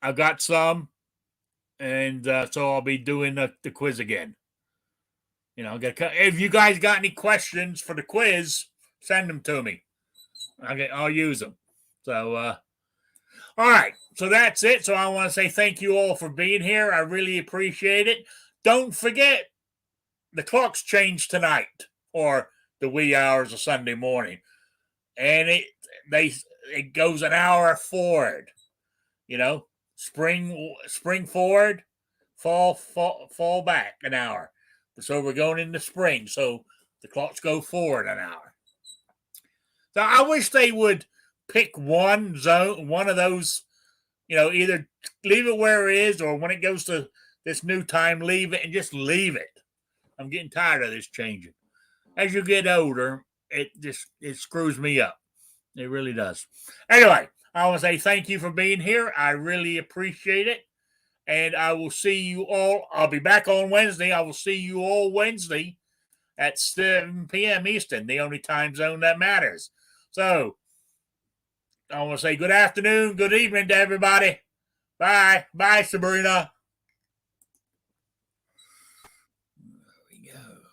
I've got some, and so I'll be doing the quiz again. If you guys got any questions for the quiz, send them to me. I'll use them. So, all right. So that's it. So I want to say thank you all for being here. I really appreciate it. Don't forget, the clocks change tonight or the wee hours of Sunday morning, and it goes an hour forward. Spring forward, fall back an hour. So we're going into spring. So the clocks go forward an hour. So I wish they would pick one of those, either leave it where it is, or when it goes to this new time, leave it and just leave it. I'm getting tired of this changing. As you get older, it screws me up. It really does. Anyway, I want to say thank you for being here. I really appreciate it. And I will see you all. I'll be back on Wednesday. I will see you all Wednesday at 7 p.m. Eastern, the only time zone that matters. So I want to say good afternoon, good evening to everybody. Bye. Bye, Sabrina.